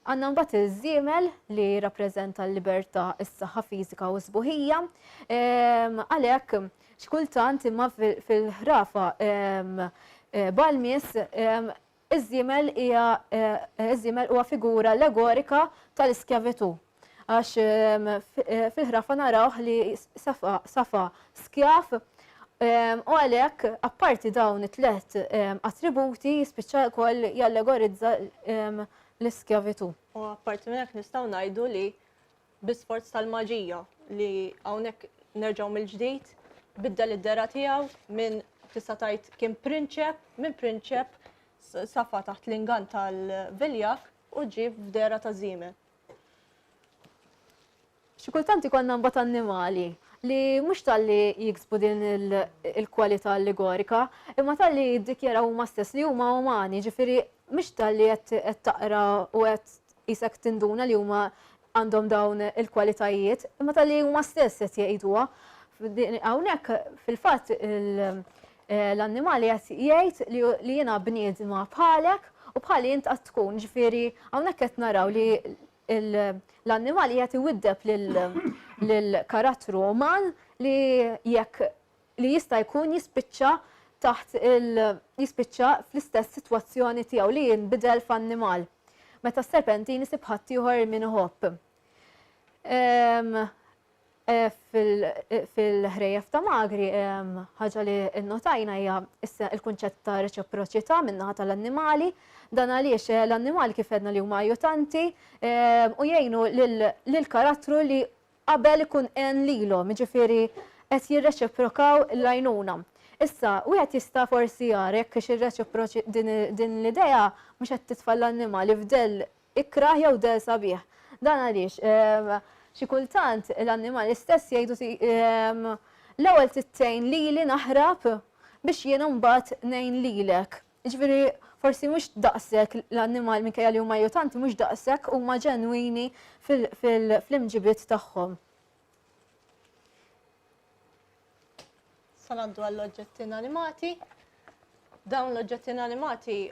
Speaker 3: Għandna mbagħad iż-żiemel li jirrappreżenta l-libertà, is-saħħa fiżika u sbuħija. Għalhekk x'kultant imma fil-ħrafa Balmis iż-żiemel huwa figura allegorika tal-iskjavitu. Għax fil-ħrafa narawh li safa skjaf u għalhekk apparti dawn it-tlet attributi jispiċċa wkoll jallegorizza l-iskjavitu.
Speaker 4: U apparti minn hekk nistgħu ngħidu li bi-sforz tal-maġija li hawnhekk nerġgħu mill-ġdid biddel id-dera tiegħu minn tista' tgħid kien minn prinċep safa taħt l-ingann tal-viljak u ġib f'dera ta' żiemel.
Speaker 3: xi kultant ikollna mbagħad annimali li mhux tal-li jiksbu din il-kwalità allegorika, imma tal-li jiddikjaraw huma stess li huma umani, ġifieri mhux tal-li qed taqra u qed isek tinduna li huma għandhom dawn il-kwalitajiet, imma tal-li huma stess qed jgħiduha. Hawnhekk fil-fatt l-annimali qed jgħid li jiena bniedma bħalek u bħali int qed tkun, ġifieri hawnhekk qed naraw li l-annimali qed iwiddeb lill-karattru uman li jista' jkun jispiċċa taħt jispiċċa fl-istess sitwazzjoni tiegħu li jinbidel f'annimal. Meta s-serpentin isib ħadd ieħor minn iħobb. Fil-ħrejjef ta' Magri ħaġa li nnotajna hija il-kunċett ta' reċiproċità min-naħa tal-annimali, dan għaliex l-annimali kif għedna li huma ajutanti u jgħinu lill-karattru li qabel ikun en lilhom, jiġifieri qed jirreċiprokaw l-għajnuna. Issa, wieħed jista' forsi jara jekk irreċiproċi din l-idea mhux qed titfa' l-annimali f'del ikraħ jew del sabiħ. Dan għaliex xi kultant l-annimali stess jgħidu l-ewwel tittejn lili naħrab biex jiena mbagħad ngħin lilek. Jiġifieri forsi mhux daqshekk l-annimal minkejja li huma ajutanti mhux daqshekk huma ġenwini fl-imġibiet tagħhom.
Speaker 4: Sanaddu għall-oġġetti inanimati. Dawn l-oġġetti inanimati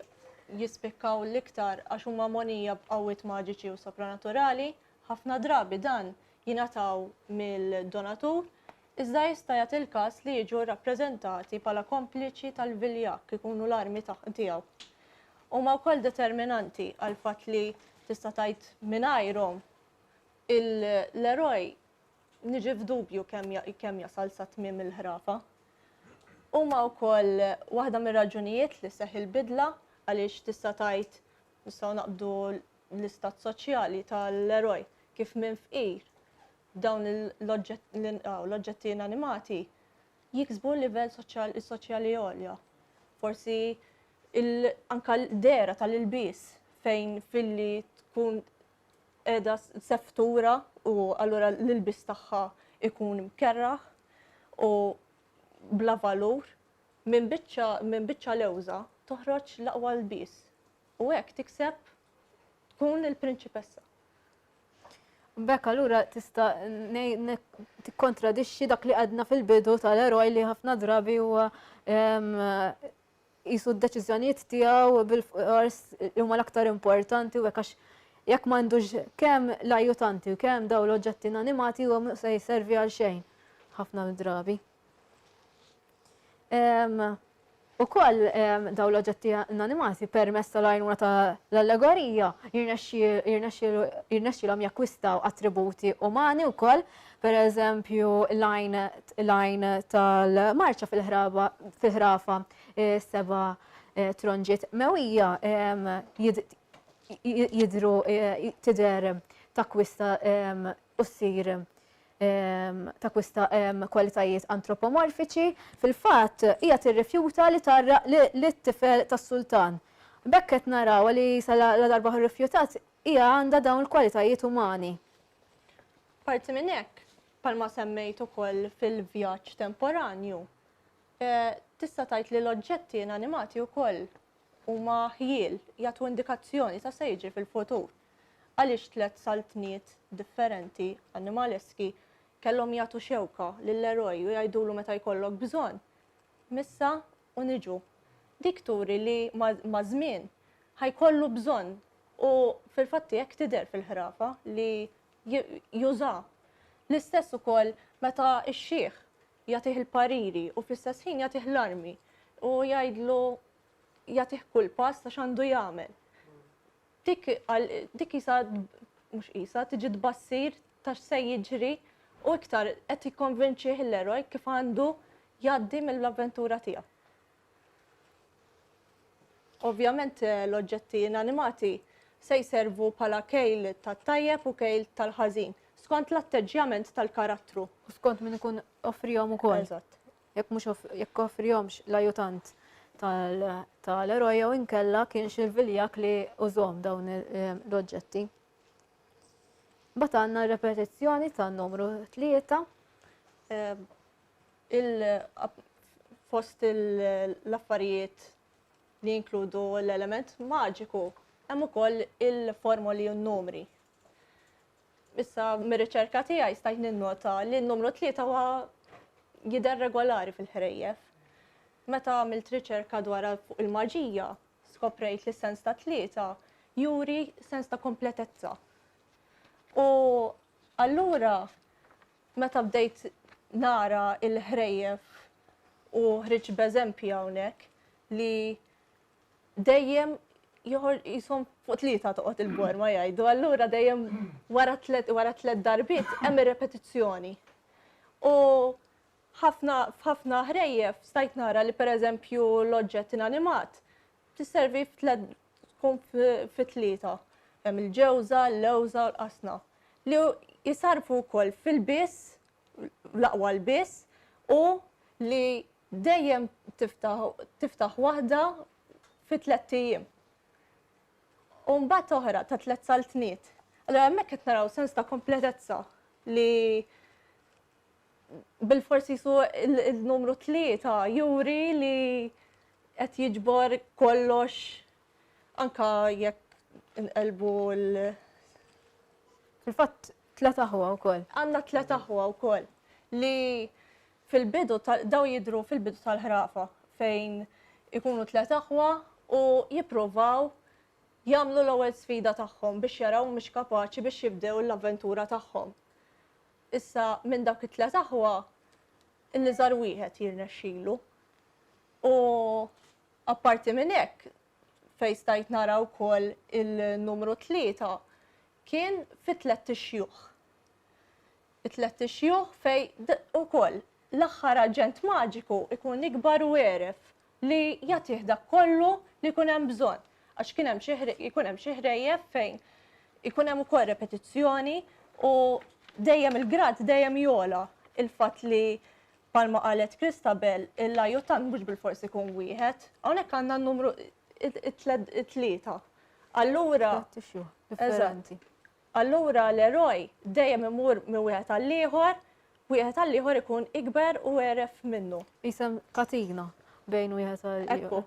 Speaker 4: jispikkaw l-iktar għax huma monija b'qawwiet maġiċi u sopranaturali. Ħafna drabi dan jingħataw mill-donatur, iżda jista' jagħti il-każ li jiġu rappreżentati bħala kompliċi tal-viljak ikunu l-armi tiegħu. Huma wkoll determinanti għal fatt li tista' tgħid mingħajrhom l-eroj niġi f'dubju kemm jasal sa tmiem il-ħrafa. Huma wkoll waħda mir-raġunijiet li seħħ il-bidla għaliex tista' tgħid nistgħu naqbdu l-istat soċjali tal-eroj kif minn fqir dawn l-oġġetti inanimati jiksbu l-livell soċjali għolja. Forsi anka l-dera tal-ilbies fejn filli tkun qiegħda seftura u allura l-ilbis tagħha ikun mkerraħ u bla valur minn biċċa lewża toħroġ l-aqwa l-bies u hekk tikseb tkun il-prinċipessa.
Speaker 3: Bekk allura tista' tikkontradixxi dak li għadna fil-bidu tal-eroj li ħafna drabi huwa qisu d-deċiżjonijiet tiegħu bil-fors li huma l-aktar importanti u hekk għax jekk m'għandux kemm l-ajutanti u kemm dawn l-oġġetti inanimati huwa se jservi għal xejn ħafna drabi. Ukoll dawn l-oġġetti inanimati permezz tal-għajnuna tal-allegorija jirnexxilhom jakkwistaw attributi umani wkoll, pereżempju l-għajn tal-marċa fil-ħrafa seba' tronġiet mewija jidhru tidher takkwista u ssir takkwista kwalitajiet antropomorfiċi, fil-fatt hija tirrifjuta li tarraq lit-tifel tas-sultan. Bekk qed naraw li la darba rrifjutat hija għandha dawn il-kwalitajiet umani.
Speaker 4: Parti minn hekk, palma semmejt ukoll fil-vjaġġ temporanju, tista' tgħid li l-oġġetti inanimati wkoll huma ħjiel jagħtu indikazzjoni ta' se jiġri fil-futur. Għaliex tliet saltniet differenti annimaleski kellhom jagħtu xewka lill-eroj u jgħidulu meta jkollok bżonn. Missa u niġu. Dik turi li ma' żmien ħajkollu bżonn u fil-fatti hekk tidher fil-ħrafa li juża. L-istess ukoll meta x-xieħ jagħtih il-pariri u fl-istess ħin jagħtih l-armi u jgħidlu jagħtih kull pass għax għandu jagħmel. Dik isa mhux isa tiġi tbassir ta' se jiġri u iktar qed jikkonvinċih l-eroj kif għandu jgħaddi mill-avventura tiegħu. Ovvjament l-oġġetti inanimati se jservu bħala kejl tat-tajjeb u kejl tal-ħażin, skont l-atteġġjament tal-karattru.
Speaker 3: U skont min ikun offrihom ukoll.
Speaker 4: Eżatt.
Speaker 3: Jekk offrihomx l-ajutant tal-eroj jew inkella kienx il-viljak li użhom dawn l-oġġetti. Bat għandna repetizzjoni tan-numru 3.
Speaker 4: Fost l-affarijiet li jinkludu l-element maġiku, hemm ukoll il-formoli u n-numri. Issa mir-riċerka tiegħi stajt ninnota li n-numru 3 huwa jidher regolari fil-ħrejjef. Meta għamilt riċerka dwar fuq il-maġija, skoprejt li sens ta' 3 juri sens ta' kompletezza. U allura meta bdejt nara il-ħrejjef u ħriġ b'eżempji hawnhekk li dejjem jisom fuq 3 toqgħod il-borma jgħidu, allura dejjem wara tliet darbiet hemm ir-repetizzjoni. U ħafna ħrejjef stajt nara li pereżempju l-oġġett inanimat tisservi tkun fi 3. Hemm il-ġewża, l-lewża u l-qasna li jisarfu wkoll fil-biss, l-aqwa l-biss, u li dejjem tiftaħ waħda fi 3 ijiem. U mbagħad oħra ta' 3 saltniet. Allura hemmhekk qed naraw sens ta' kompletezza li bil-forsi su il-numru 3 juri li qed jiġbor kollox anka jekk inqelbu
Speaker 3: Fil-fatt 3 huwa wkoll.
Speaker 4: Għandna 3 aħwa wkoll li fil-bidu daw jidhru fil-bidu tal-ħrafa fejn ikunu 3 aħwa u jippruvaw jagħmlu l-ewwel sfida tagħhom biex jaraw mhux kapaċi biex jibdew l-avventura tagħhom. Issa minn dawk it-3 aħwa il-niżar wieħed jirnexxielu. U apparti minn hekk fejn stajt nara wkoll il-numru 3 kien fi 3 ixjuħ. It-3 ixjuħ fejn ukoll l-aħħar aġent maġiku ikun ikbar u għeref li jagħtih dak kollu li jkun hemm bżonn. Għax kien hemm xi ħrejjef fejn ikun hemm ukoll repetizzjoni u dejjem il-grad dejjem jola il-fatt li palma qalet Christabel il-ajutant mhux bil-forsi ikun wieħed, hawnhekk għandna n-numru it-3. Allura
Speaker 3: differenti.
Speaker 4: Allura l-eroj dejjem imur minn wieħed għall-ieħor, wieħed għall-ieħor ikun ikber u għeref minnu.
Speaker 3: Isem katina bejn wieħed għall-ieħor.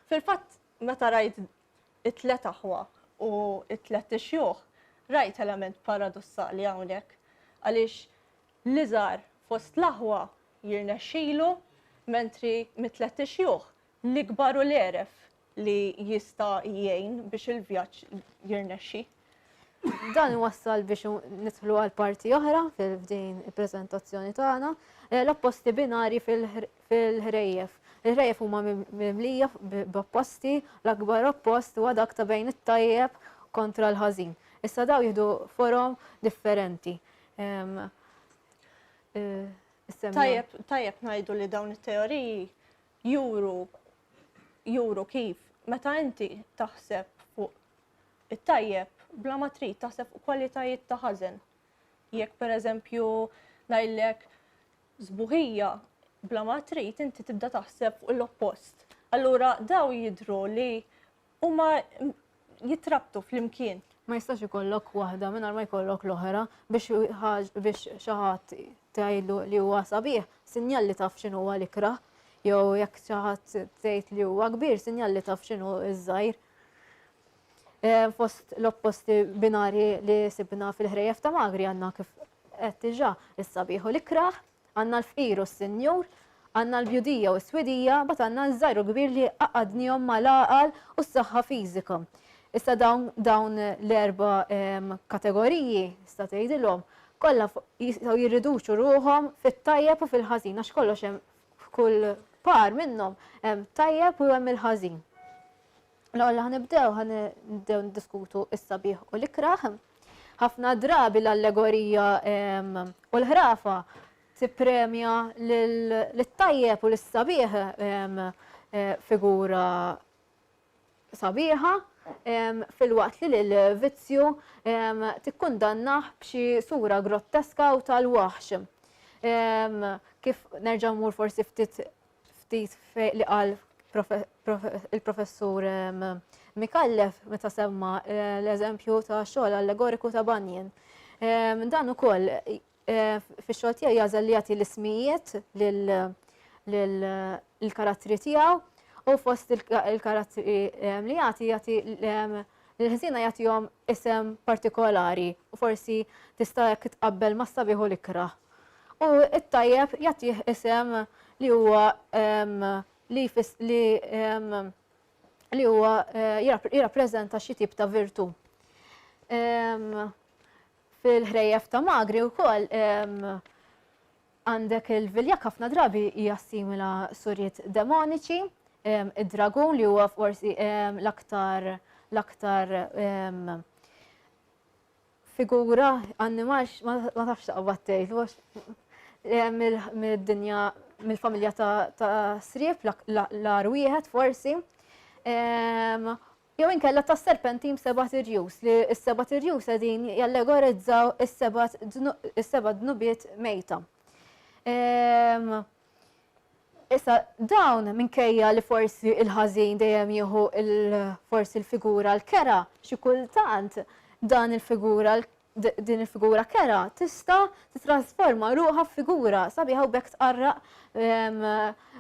Speaker 4: Fil-fatt meta rajt it-3 aħwa u it-3 ixjuħ, rajt element paradossali hawnhekk għaliex l-iżgħar fost l-aħwa jirnexxielu mentri mit-3 ixjuħ l-ikbar u l-għeref li jista' jgħin biex il-vjaġġ jirnexxi.
Speaker 3: Dan wassal biex nidħlu għal parti oħra fil-din il-preżentazzjoni tagħna, l-opposti binari fil-ħrejjef. Il-ħrejjef huma mimlija b'opposti, l-akbar oppost huwa dak ta' bejn it-tajjeb kontra l-ħażin. Issa daw jieħdu forom differenti.
Speaker 4: Tajjeb ngħidu li dawn it-teoriji juru kif meta inti taħseb fuq it-tajjeb bla ma trid taħseb fuq kwalitajiet ta' ħażen. Jekk pereżempju ngħidlek żbuħija bla ma trid inti tibda taħseb fuq l-oppost. Allura daw jidhru li huma jitrabtu flimkien.
Speaker 3: Ma jistax ikollok waħda mingħajr ma jkollok l-oħra biex xi ħadd tgħidlu li huwa sabiħ, sinjal li taf x'inhu huwa l-ikraħ, jew jekk xi ħadd tgħid li huwa kbir, sinjal li taf x'inhu iż-żgħir. Fost l-opposti binari li sibna fil-ħrejjef ta' Magri għandna kif qed diġà is-sabiħ u l-ikraħ, għandna l-fqir u s-sinjur, għandna l-bjudija u s-swidija, bat għandna l-żgħir u kbir li għaqadnihom mal-għaqal u s-saħħa fiżika. Issa dawn l-4 kategoriji sta tgħidilhom kollha jistgħu jirriduċu ruhom fit-tajjeb u fil-ħażin għax kollox hemm f'kull par minnhom hemm tajjeb u hemm il-ħażin. L-għalla ħanibdew ndiskutu is-sabiħ u l-ikraħ. Ħafna drabi l-allegorija u l-ħrafa tippremja l-tajjeb u l-sabiħ figura sabiħa fil-waqt li l-vizzju tikkundannaħ b'xi sura grotteska u tal-waħx. Kif nerġa' mmur forsi ftit li qal il-professur Mikallef meta semma l-eżempju ta' xogħol allegoriku ta' Bunyan. Dan ukoll fix-xogħol tiegħi jażel li jagħti l-ismijiet lill-karattri tiegħu u fost il-karattri li jagħti l-ħżiena jagħtihom isem partikolari u forsi tista' jekk tqabbel ma sabiħu l-ikraħ. U it-tajjeb jagħtih isem li huwa li huwa jirrappreżenta xi tip ta' virtu. Fil-ħrejjef ta' Magri wkoll għandek il-viljak ħafna drabi hija simila surjiet demoniċi, id-dragun li huwa forsi l-aktar figura animal ma tafx taqbad mid-dinja mill-familja ta' sriep l-ar wieħed forsi. Jew inkella ta' serpentin b'seba' tirjus li s-seba' tirjus qegħdin jallegorizzaw is-seba' dnubiet mejta. Issa dawn minkejja li forsi il-ħażin dejjem jieħu forsi l-figura l-kera, xi kultant din il-figura kera tista' titrasforma ruħha f'figura sabiħa u bekk tqarraq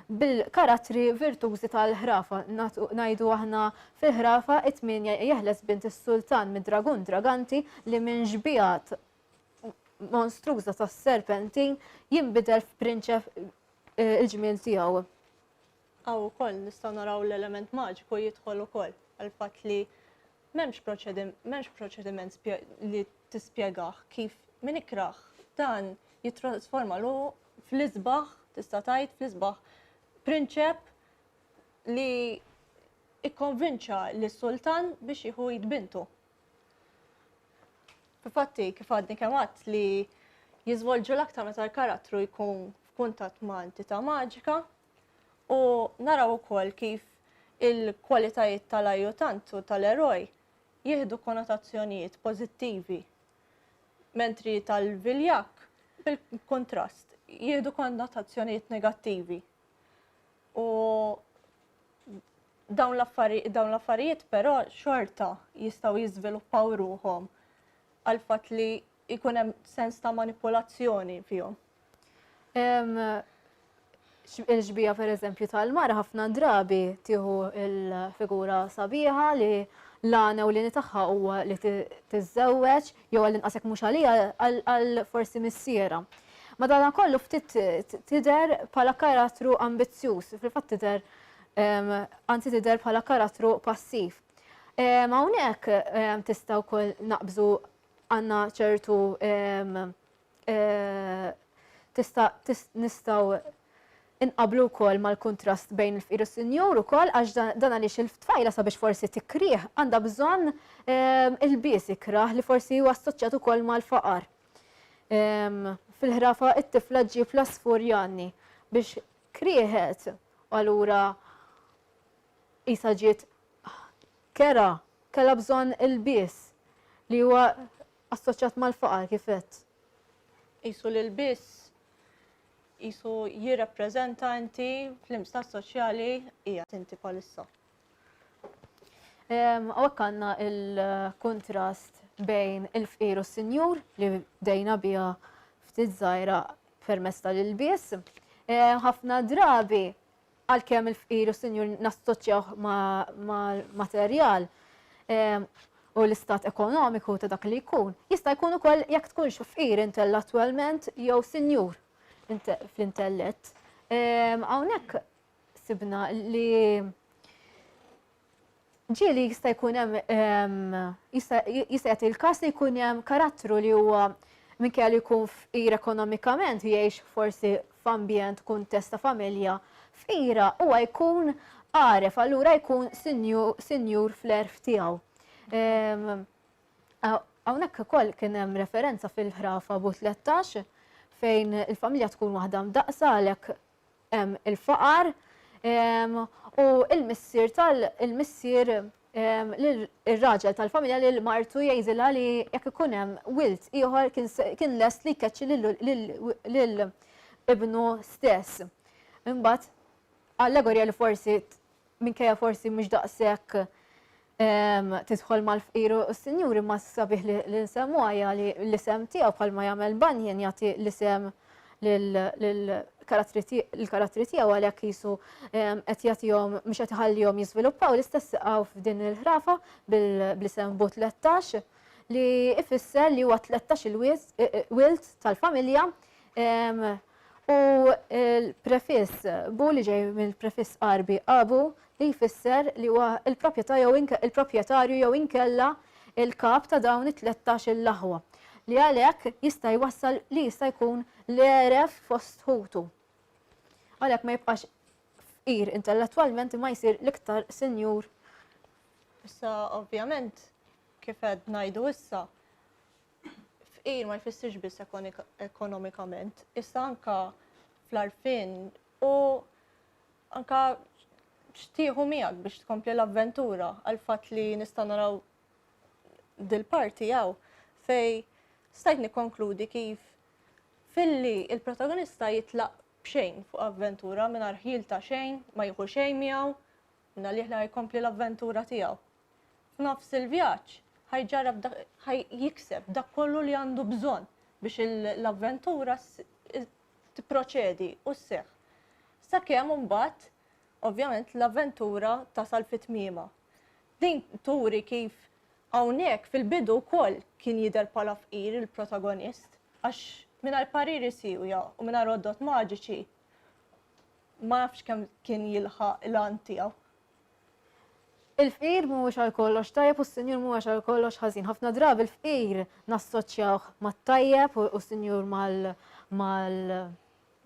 Speaker 3: bil-karattri virtużi tal-ħrafa. Ngħidu aħna fil-ħrafa it-tminja jeħles bint is-sultan mid-dragun draganti li minn ġbijat monstruża tas-serpentin jinbidel f'prinċep il-ġmiel tiegħu.
Speaker 4: Aw ukoll nistgħu naraw l-element maġiku jidħol ukoll għal-fatt li m'hemmx proċediment li tispjegah kif min ikraħ dan jitrasforma lu fl-isbaħ, tista' tgħid fl-isbaħ prinċep li ikkonvinċa lis-sultan biex jieħu jitbintu. Fifatti kif għadni kemm għadt li jiżvolġu l-aktar meta l-karattru jkun f'kuntatt ma' entità maġika u naraw ukoll kif il-kwalitajiet tal-ajjutant u tal-eroj jieħdu konnotazzjonijiet pożittivi, mentri tal-viljak bil-kontrast jieħdu konnotazzjonijiet negattivi. U dawn l-affarijiet però xorta jistgħu jiżviluppaw ruhom għal fatt li jkun hemm sens ta' manipulazzjoni fihom.
Speaker 3: Il-ġbija pereżempju tal-mara ħafna drabi tieħu il-figura sabiħa li l-għana u l-lini tagħha huwa li tiżżewweġ jew għall-inqas hekk mhux għalija għal forsi missiera. Madankollu ftit tidher bħala karattru ambizzjuż, fil-fatt tidher bħala karattru passiv. Hawnhekk tista' wkoll naqbżu għandna ċertu nistgħu inqablu wkoll mal-kuntrast bejn il-fqir u s-sinjur ukoll għax dan għaliex il-tfajla sabiex forsi tikkrih għandha bżonn il-bies ikraħ li forsi huwa assoċjat ukoll mal-faqar. Fil-ħrafa it-tifla ġġib l-asfurjanni biex krieħet u allura isa ġiet kera kellha bżonn il-bies li huwa assoċjat mal-faqar kifet.
Speaker 4: Isu l-bies jisu jirrappreżenta inti fl-imstat soċjali hija inti bħalissa.
Speaker 3: Hawnhekk għandna il-kontrast bejn il-fqir u s-sinjur li bdejna biha ftit żgħira permezz tal-ilbies. Ħafna drabi għalkemm il-fqir u s-sinjur nassoċjaw mal-materjal u l-istat ekonomiku ta' dak li jkun, jista' jkun ukoll jekk tkunx fqir intellettwalment jew sinjur fl-intellett. Hawnhekk sibna li ġieli jista' jkun hemm jista' jagħti l-każ li jkun hemm karattru li huwa minkejja li jkun fqir ekonomikament jgħix forsi f'ambjent kuntest ta' familja fqira huwa jkun għaref, allura jkun sinjur fl-erf tiegħu. Hawnhekk ukoll kien hemm referenza fil-ħrafa bu 13 fejn il-familja tkun waħda mdaqsa għalhekk hemm il-faqar u il-missier il-raġel tal-familja li l-martu jgħidilha li jekk ikun hemm wilt ieħor kien lest li jkeċċi lill-ibnu stess. Imbagħad allegorja li forsi minkejja forsi mhux daqshekk tidħol mal-fqir u s-sinjur imma sabiħ li nsemmu għajja li l-isem tiegħu bħalma jagħmel Bunyan jagħti l-isem l-karattri tiegħu għalhekk qisu qed jagħtihom mhux qed iħallihom jiżviluppaw l-istess qgħu f'din il-ħrafa bl-isem Bu 13 li ifisser li huwa 13 il-wilt tal-familja u l-prefiss Bu li ġej mill-prefiss qarbi abu li jfisser li huwa il-proprjetarju jew inkella il-kap ta' dawn it-13 il-laħwa li għalhekk jista' jwassal li jista' jkun l-eref fost ħutu. Għalhekk ma jibqax fqir intellettwalment ma jsir l-iktar sinjur.
Speaker 4: Issa ovvjament kif qed ngħidu issa fqir ma jfissirx biss ekonomikament, issa anka fl-arfin u anka xtieħu miegħek biex tkompli l-avventura għal fatt li nista' naraw dil-parti jew fej stajt nikkonkludi kif filli il-protagonista jitlaq b'xejn fuq avventura mingħajr ħil ta' xejn, ma jieħu xejn miegħu, minna li jkompli l-avventura tiegħu. F'nofs il-vjaġġ ħajġarab jikseb dak kollu li għandu bżonn biex l-avventura tipproċedi u sseħħ. Sakemm imbagħad ovvjament l-avventura tasal fit-tmiema. Din turi kif hawnhekk fil-bidu wkoll kien jidher bħala fqir il-protagonist għax mingħajr pariri siwja u mingħajr oddot maġiċi ma nafx kemm kien jilħaq il-għan tiegħu.
Speaker 3: Il-fqir mhuwiex għal kollox tajjeb u s-sinjur mhuwiex għal kollox ħażin. Ħafna drabi il-fqir nassoċjawh mat-tajjeb u s-sinjur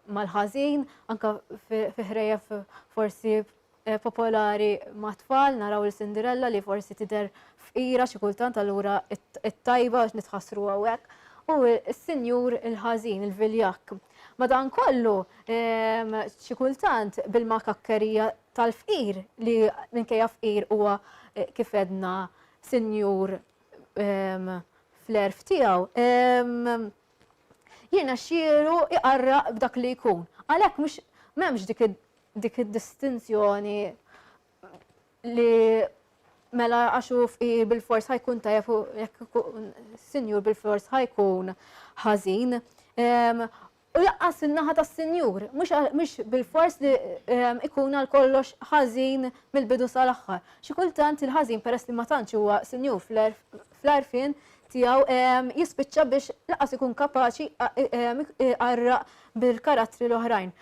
Speaker 3: mal-ħażin, anka fi ħrejjef forsi popolari ma' tfal, naraw il-Cinderella li forsi tidher fqira xi kultant allura it-tajba għax nitħassru hawnhekk. U s-sinjur il-ħażin, il-viljak. Madankollu xi kultant bil-makakkerija tal-fqir li minkejja fqir huwa kif edna sinjur fl-erf tiegħu. Jiena xieru iqarraq b'dak li jkun. Għalhekk mhux m'hemmx dik id-distinzjoni li mela għaxu fqir bil-fors ħajkun tajjeb u jekk sinjur bil-fors ħajkun ħażin. U laqqas in-naħa tas-sinjur, mhux bil-fors li ikun għal kollox ħażin mill-bidu sal-aħħar. Xi kultant il-ħażin peress li ma tantx huwa sinjur fl-għarfien tiegħu jispiċċa biex laqqas ikun kapaċi iqarraq bil-karattri l-oħrajn.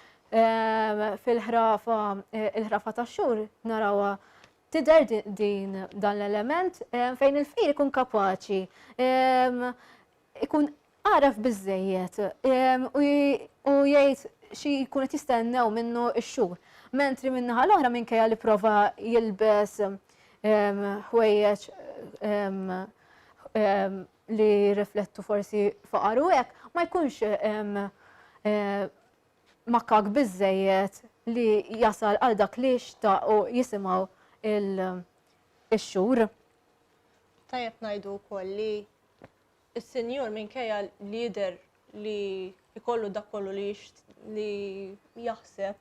Speaker 3: Fil-ħrafa tax-xhur narawha tidher din dan l-element fejn il-fqir ikun kapaċi ikun għaraf biżżejjed u jgħid xi jkun qed jistennew minnu x-xhur. Mentri min-naħa l-oħra minkejja li prova jilbes ħwejjeġ li riflettu forsi faqar u hekk ma jkunx makkak biżżejjed li jasal għal dak li xtaq u jisimgħu il-xhur.
Speaker 4: Tajjeb ngħidu wkoll li is-sinjur minkejja li jidher li jkollu dak kollu li jaħseb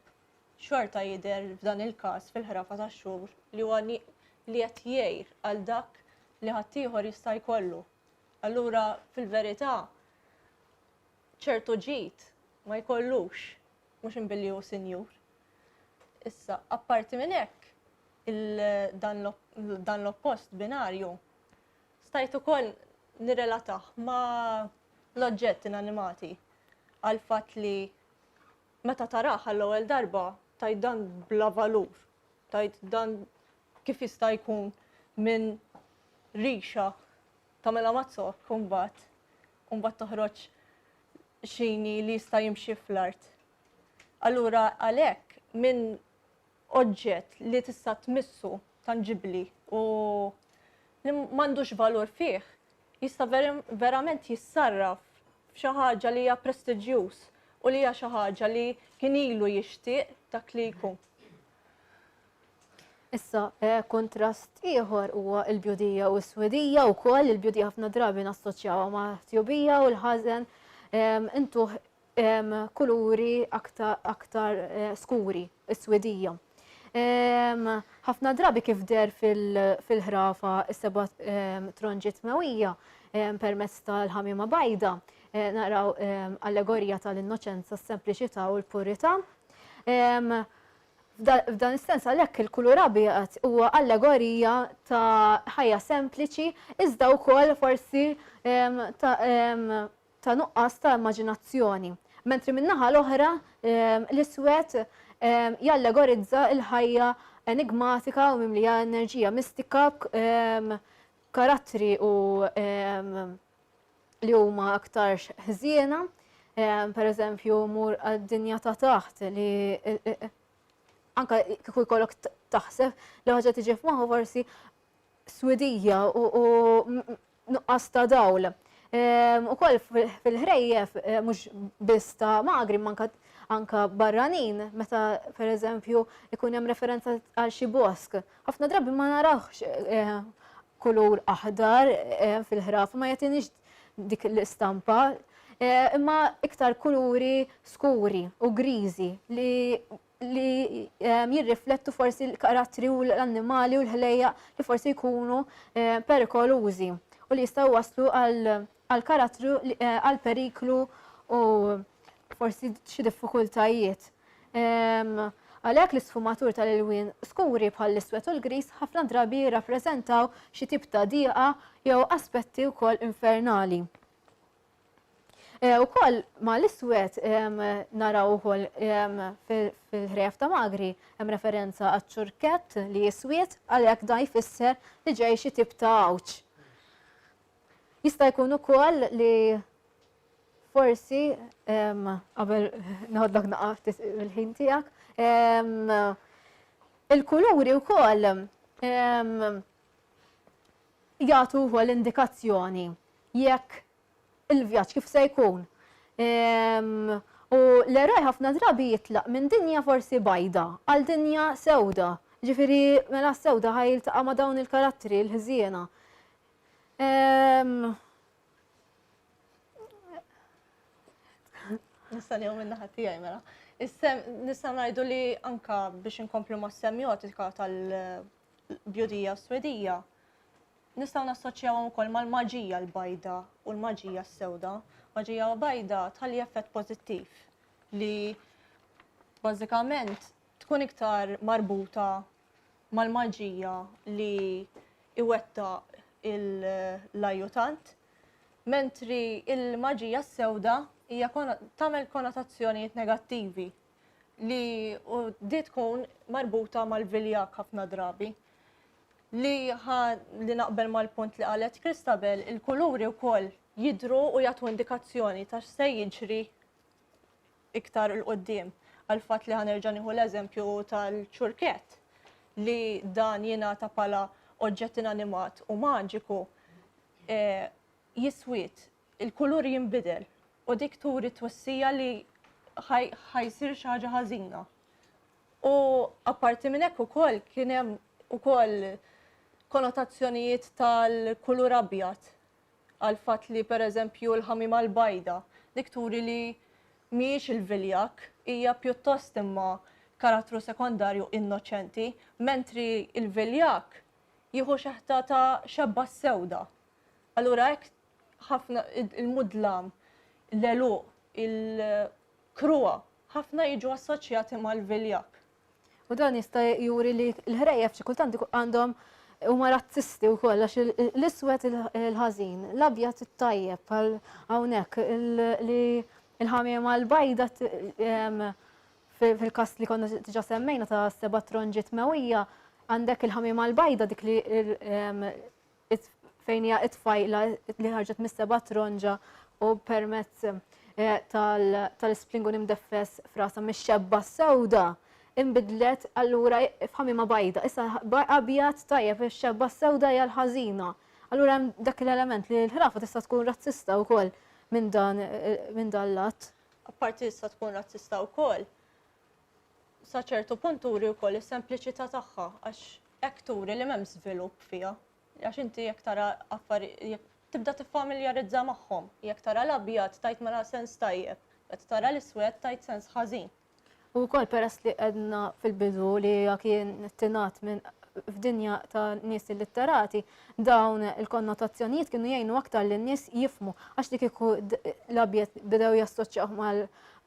Speaker 4: xorta jidher f'dan il-każ fil-ħrafa tax-xhur li huwa li qed jgħid għal dak li ħaddieħor jista' jkollu. Allura fil-verità ċertu ġid ma jkollux mhux inbilli hu sinjur. Issa apparti minn hekk dan l-oppost binarju stajt ukoll nirrelatah ma' l-oġġett inanimati għal fatt li meta taraħ għall-ewwel darba tajt dan bla valur, tajt dan kif jista' jkun minn rixa tagħmilha mazzok u mbagħad toħroġ xini li jista' jimxi fl-art. Allura għalhekk minn oġġett li tista' tmissu tanġibli u li m'għandux valur fih jista' verament jissarraf f'xi ħaġa li hija prestiġjuż u li hija xi ħaġa li kien ilu jixtieq dak li jkun.
Speaker 3: Issa kontrast ieħor huwa l-bjudija u s-swedija wkoll il-bjudija ħafna drabi nassoċjawha ma' tjubija u l-ħażen intuh kuluri aktar skuri, is-swedija. ħafna drabi kif der fil-ħrafa is-seba' tronġiet mewija permezz tal-ħamima bajda naraw allegorija tal-innoċenza, s-sempliċità u l-purità. F'dan is-sens għalhekk il-kulur abjad huwa allegorija ta' ħajja sempliċi iżda wkoll forsi ta' nuqqas ta' immaġinazzjoni. Mentri min-naħa l-oħra l-iswed jallegorizza l-ħajja enigmatika u mimlija enerġija mistika, karattri u li huma aktar ħżiena, per eżempju mur għad-dinja ta' taħt li anka kieku jkollok taħseb li ħaġa tiġi f'moħħu forsi swedija u nuqqas ta' dawl. Ukoll fil-ħrejjef mhux biss ta' Magri anka barranin, meta pereżempju ikun hemm referenza għal xi bosk. Ħafna drabi ma narawx kulur aħdar fil-ħraf, ma jagħtinix dik l-istampa, imma iktar kuluri skuri u griżi li jirriflettu forsi l-karattri u l-annimali u l-ħlejja li forsi jkunu perikolużi u li jistgħu waslu għal-karattru, għal-periklu u forsi xi diffikultajiet. Għalhekk l-isfumatur tal-ilwien skuri bħall-iswed u l-gris ħafna drabi jirrappreżentaw xi tip ta' dieqa jew aspetti wkoll infernali. Ukoll ma l-iswed naraw ukoll fil-ħrejf ta' Magri hemm referenza għaċ-ċurkett li jiswied għalhekk dan jfisser li ġej xi tip ta' għawġ. Jista' jkun ukoll li forsi qabel naħodlok naqaf il-ħin tiegħek, il-kuluri wkoll jagħtu wkoll indikazzjoni jekk il-vjaġġ kif se jkun. U l-eroj ħafna drabi jitlaq minn dinja forsi bajda għal dinja sewda. Ġifieri mela sewda ħajiltaqa' ma' dawn il-karattri l-ħżiena.
Speaker 4: Nista' nieħu min-naħa tiegħi mela. Nista' ngħidu li anka biex inkomplu mas-semjotika tal-bjudija swedija, nistgħu nassoċjawhom ukoll mal-maġija l-bajda u l-maġija s-sewda. Maġija bajda tħalli effett pożittiv li bażikament tkun iktar marbuta mal-maġija li iwettaq l-ajjutant, mentri il-maġija s-sewda hija tagħmel konnotazzjonijiet negattivi li di tkun marbuta mal-viljak ħafna drabi. Li naqbel mal-punt li qalet Christabel, il-kuluri wkoll jidhru u jagħtu indikazzjoni ta' se jiġri iktar il-qoddim. Għal-fatt li ħanerġa' nieħu l-eżempju tal-ċurkett li dan jingħata bħala oġġett inanimat u maġiku jiswied, il-kulur jinbidel u dik turi twissija li ħajsir xi ħaġa ħażina. U apparti minn hekk ukoll kien hemm ukoll konnotazzjonijiet tal-kulur abjad għal fatt li pereżempju l-ħamima l-bajda dik turi li mhijiex il-viljak hija pjuttost imma karattru sekondarju innoċenti, mentri il-viljak jieħu xeħta ta' xebba sewda. Allura hekk ħafna il-mudlam, l-eluq, il-krua, ħafna jiġu assoċjati mal-viljak.
Speaker 3: U dan jista' juri li l-ħrejjef xi kultant għandhom huma razzisti wkoll għax l-iswed il-ħażin, l-abjad it-tajjeb bħal hawnhekk li l-ħamiem mal-bajda fil-każ li konna diġà semmejna ta' seba' tronġiet mewija għandek il-ħamiem mal-bajda dik li fejn hija it-tfajla li ħarġet mis-seba' tronġa u permezz tal-splingun imdeffes frasa mix-xebba sewda inbidlet allura f'ħamima bajda. Issa abjad tajjeb ix-xebba sewda hija l-ħażina. Allura hemm dak l-element li l-ħrafa tista' tkun razzista wkoll minn dan l-att.
Speaker 4: Apparti tista' tkun razzista wkoll, sa ċertu punt turi wkoll is-sempliċità tagħha għax hekk turi li m'hemm żvilupp fiha. Għax inti jekk tara affarijiet tibda tiffamiljarizza magħhom. Jekk tara l-abjad tajt mela sens tajjeb, qed tara l-iswed tajt sens ħażin.
Speaker 3: U wkoll peress li qedna fil-bidu li kien tingħat minn f'dinja ta' nies illitterati, dawn il-konnotazzjonijiet kienu jgħinu aktar li n-nies jifmu. Għax li kieku l-abjed bidew jassoċjaw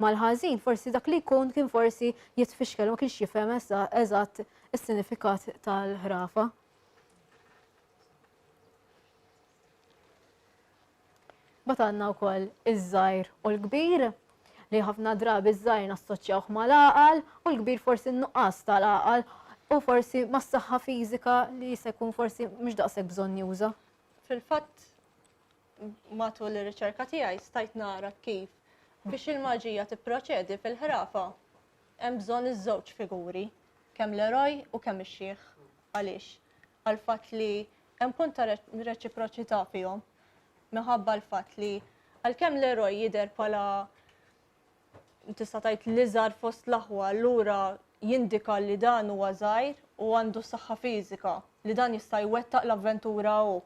Speaker 3: mal-ħażin, forsi dak li jkun kien forsi jitfixkel ma kienx jifhem eżatt is-sinifikat tal-ħrafa. Bat għandna wkoll iż-żgħir u l-kbir, li ħafna drabi iż-żgħir nassoċjawh mal-għaqal u l-kbir forsi n-nuqqas tal-għaqal u forsi mas-saħħa fiżika li se jkun forsi mhux daqshekk bżonn juża.
Speaker 4: Fil-fatt, matul ir-riċerka tiegħi stajt nara kif biex il-maġija tipproċedi fil-ħrafa hemm bżonn iż-żewġ figuri, kemm l-eroj u kemm ix-xieħ. Għaliex? Għall-fatt li hemm punt ta' reċiproċità fihom. Minħabba l-fatt li għalkemm l-eroj jidher bħala tista' tgħid li żgħar fost l-aħwa allura jindika li dan huwa żgħir u għandu saħħa fiżika, li dan jista' jwettaq l-avventura hu.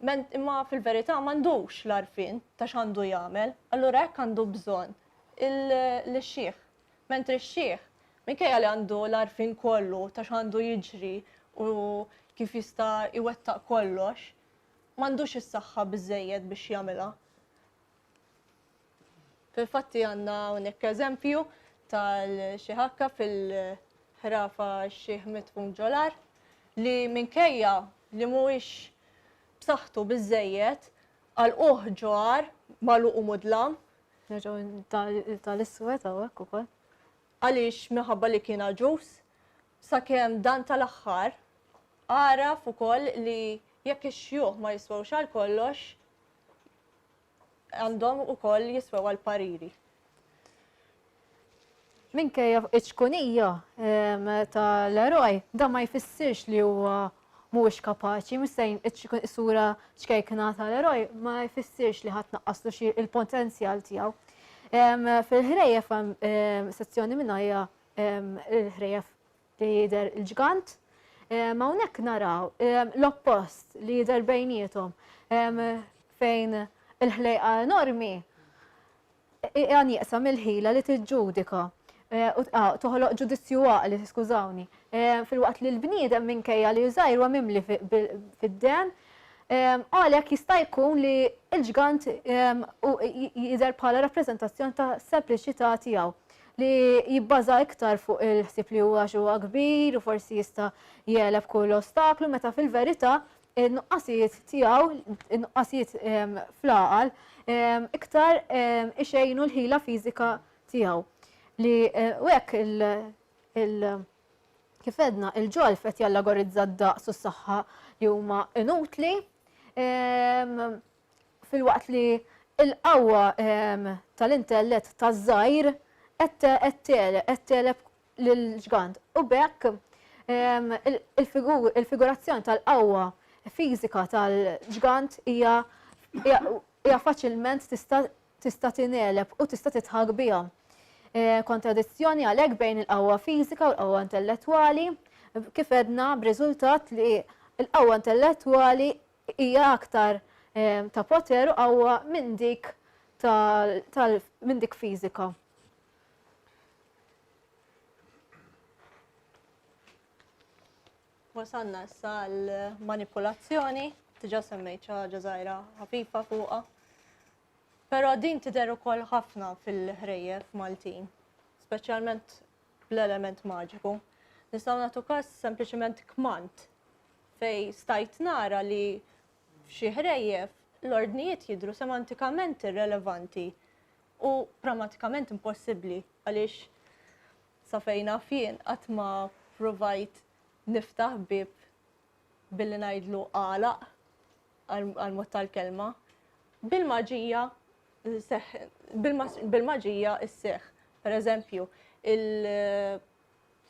Speaker 4: Imma fil-verità m'għandux l-għarfien ta' x'għandu jagħmel, allura hekk għandu bżonn l-xieħ. Mentri x-xieħ minkejja li għandu l-għarfien kollu ta' x'għandu jiġri u kif jista' jwettaq kollox, m'għandux is-saħħa biżżejjed biex jagħmilha. Fil-fatti għandna hawnhekk eżempju tal-xieħakka fil-ħrafa x-xieħ Mitfun Ġolar li minkejja li mhuwiex b'saħħtu biżżejjed għal ġoar magħluq u mudlam.
Speaker 3: Nerġgħu tal-iswed hawnhekk ukoll.
Speaker 4: Għaliex minħabba li kien aġuż sakemm dan tal-aħħar għaraf ukoll li jekk ix-xjuħ ma jiswewx għal kollox għandhom ukoll jiswew għal pariri.
Speaker 3: Minkejja iċ-ċkunija tal-eroj, da ma jfissirx li huwa mhuwiex kapaċi, mistejn is-sura ċkejkna tal-eroj ma jfissirx li ħadd naqqaslu xi il-potenzjal tiegħu. Fil-ħrejjef sezzjoni minnha hija il-ħrejjef li jidher il-ġgant, ma hawnhekk naraw l-oppost li jidher bejniethom fejn il-ħlejqa enormi għan jeqsam il-ħila li tiġġudika. Toħloq ġudizzju għaqli, skużawni. Fil-waqt li l-bniedem minkejja li żgħir huwa mimli fid-den, għalhekk jista' jkun li l-ġgant jidher bħala rappreżentazzjoni ta' sempliċità tiegħu li jibbaża iktar fuq il-ħsieb li huwa xi huwa kbir u forsi jista' jeleb kull ostaklu meta fil-verità in-nuqqasijiet tiegħu, in-nuqqasijiet fl-għaqal iktar ixejnu l-ħila fiżika tiegħu. Li hekk kif edna il-ġolf qed jallagorizza d-daqs u s-saħħa li huma inutli fil-waqt li l-qawwa tal-intellett taż-żgħir qed teleb lill-ġgant. U bekk il-figurazzjoni tal-qawwa fiżika tal-ġgant hija faċilment tista' tingħeleb u tista' titħaq biha. Kontradizzjoni għalhekk bejn il-qawwa fiżika u l-qawwa intellettwali, kif edna b'riżultat li l-qawwa intellettwali hija aktar ta' poter u qawwa minn dik minn dik fiżika.
Speaker 4: Wasalna issa l-manipulazzjoni, diġà semmejt xi ħaġa żgħira ħafifa fuqha. Però din tidher ukoll ħafna fil-ħrejjef Maltin, speċjalment bl-element maġiku. Nistgħu nagħtu każ sempliċement kmant fejn stajt nara li f'xi ħrejjef l-ordnijiet jidhru semantikament irrelevanti u prammatikament impossibbli għaliex sa fejn naf jien qatt ma provajt niftaħ bib billi ngħidlu għalaq għal-mod tal-kelma. Bil-maġija isseħħ. Pereżempju,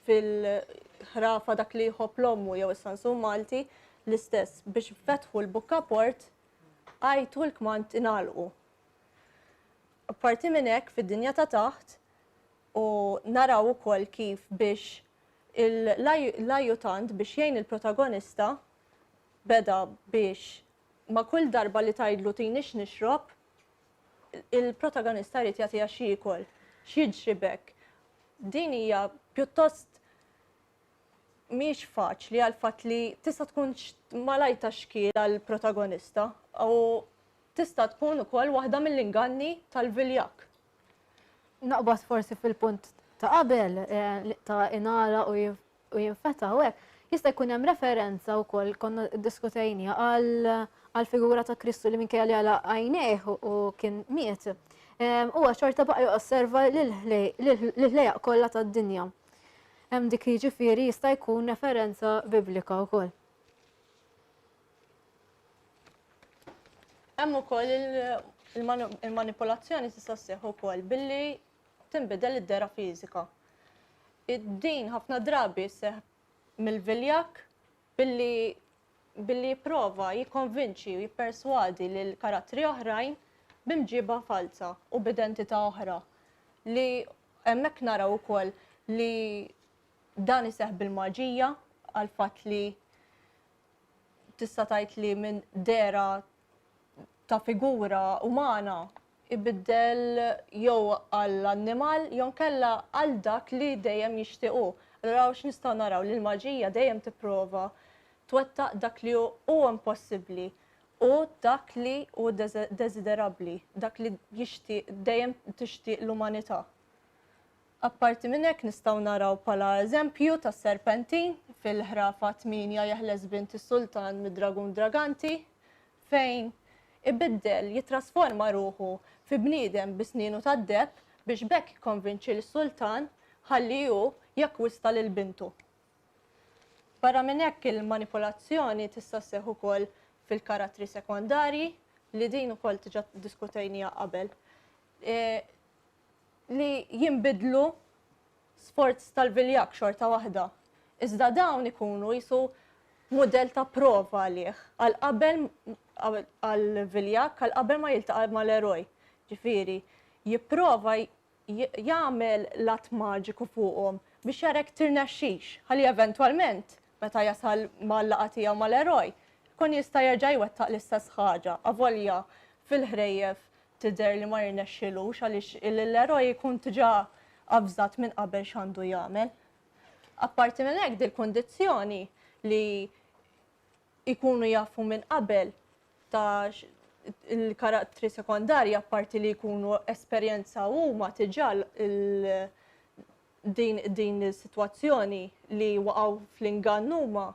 Speaker 4: fil-ħrafa dak li jħobb l-ommu jew is-Sansum Malti l-istess biex fetħu l-bukkaport għajtu l-kmant ingħalqu. Apparti minn hekk fid-dinja ta' taħt u naraw ukoll kif biex l-ajutant biex jgħin il-protagonista beda biex ma kull darba li tgħidlu tinix nixrob, il-protagonista jrid jagħtiha xi jkun, xi jġribek. din hija pjuttost mhix faċli għal fatt li tista' tkun malajta xkiel għall protagonista u tista' tkun ukoll waħda mill-inganni tal-viljak.
Speaker 3: Naqbad forsi fil-punt ta' qabel ta' inara u jinfeta u hekk. Jista' jkun hemm referenza wkoll konna diskutejnija għal figura ta' Kristu li minkejja li għala għajnejh u kien miet. Huwa xorta baqa' josserva l-ħlejaq kollha tad-dinja. Hemm dik jiġifieri jista' jkun referenza biblika wkoll.
Speaker 4: Hemm ukoll il-manipolazzjoni tista' sseħħ ukoll billi tinbidel id-dera fiżika. Id-din ħafna drabi seħ mill-viljak billi jipprova jikkonvinċi u jipperswadi lil karattri oħrajn b'imġiba falsa u b'identità oħra li hemmhekk naraw ukoll li dan iseħħ bil-maġija għal fatt li tista' tgħid li minn dera ta' figura umana ibiddel jew għall-annimal jew nkella għal dak li dejjem jixtiequ. Allura x'nistgħu naraw li l-maġija dejjem tipprova twettaq dak li hu impossibbli u dak li hu desiderabbli, dak li jixtieq dejjem tixtieq l-umanità. Apparti minn hekk nistgħu naraw bħala eżempju tas-serpentin fil-ħrafa 8 jeħles bint is-sultan mid-dragun draganti fejn ibiddel jitrasforma ruħu fi bniedem bisnienu tad-deb biex bekk jikkonvinċi l-sultan ħalli hu jakkwista lil bintu. Barra minn hekk il-manipolazzjoni tista' sseħħ ukoll fil-karattri sekondarji li din ukoll tiġa diskutejnija qabel. Li jinbidlu sforz tal-viljak xorta waħda. Iżda dawn ikunu jisu mudell ta' prova għalih għal-qabel għal-viljak għal-qabel ma jiltaqa' mal-eroj. Ġifieri, jipprova jagħmel lat maġiku fuqhom biex jarek tirnexxix ħalli eventwalment meta jasal mal-laqgħa tiegħu mal-eroj kun jista' jerġa' jwettaq l-istess ħaġa avolja fil-ħrejjef tidher li ma jirnexxilux għaliex l-eroj jkun diġà avżat minn qabel x'għandu jagħmel. Apparti minn hekk dil-kundizzjoni li jkunu jafu minn qabel ta' il-karattri sekondarji apparti li jkunu esperjenza huma diġà din is-sitwazzjoni li waqgħu fl-ingann huma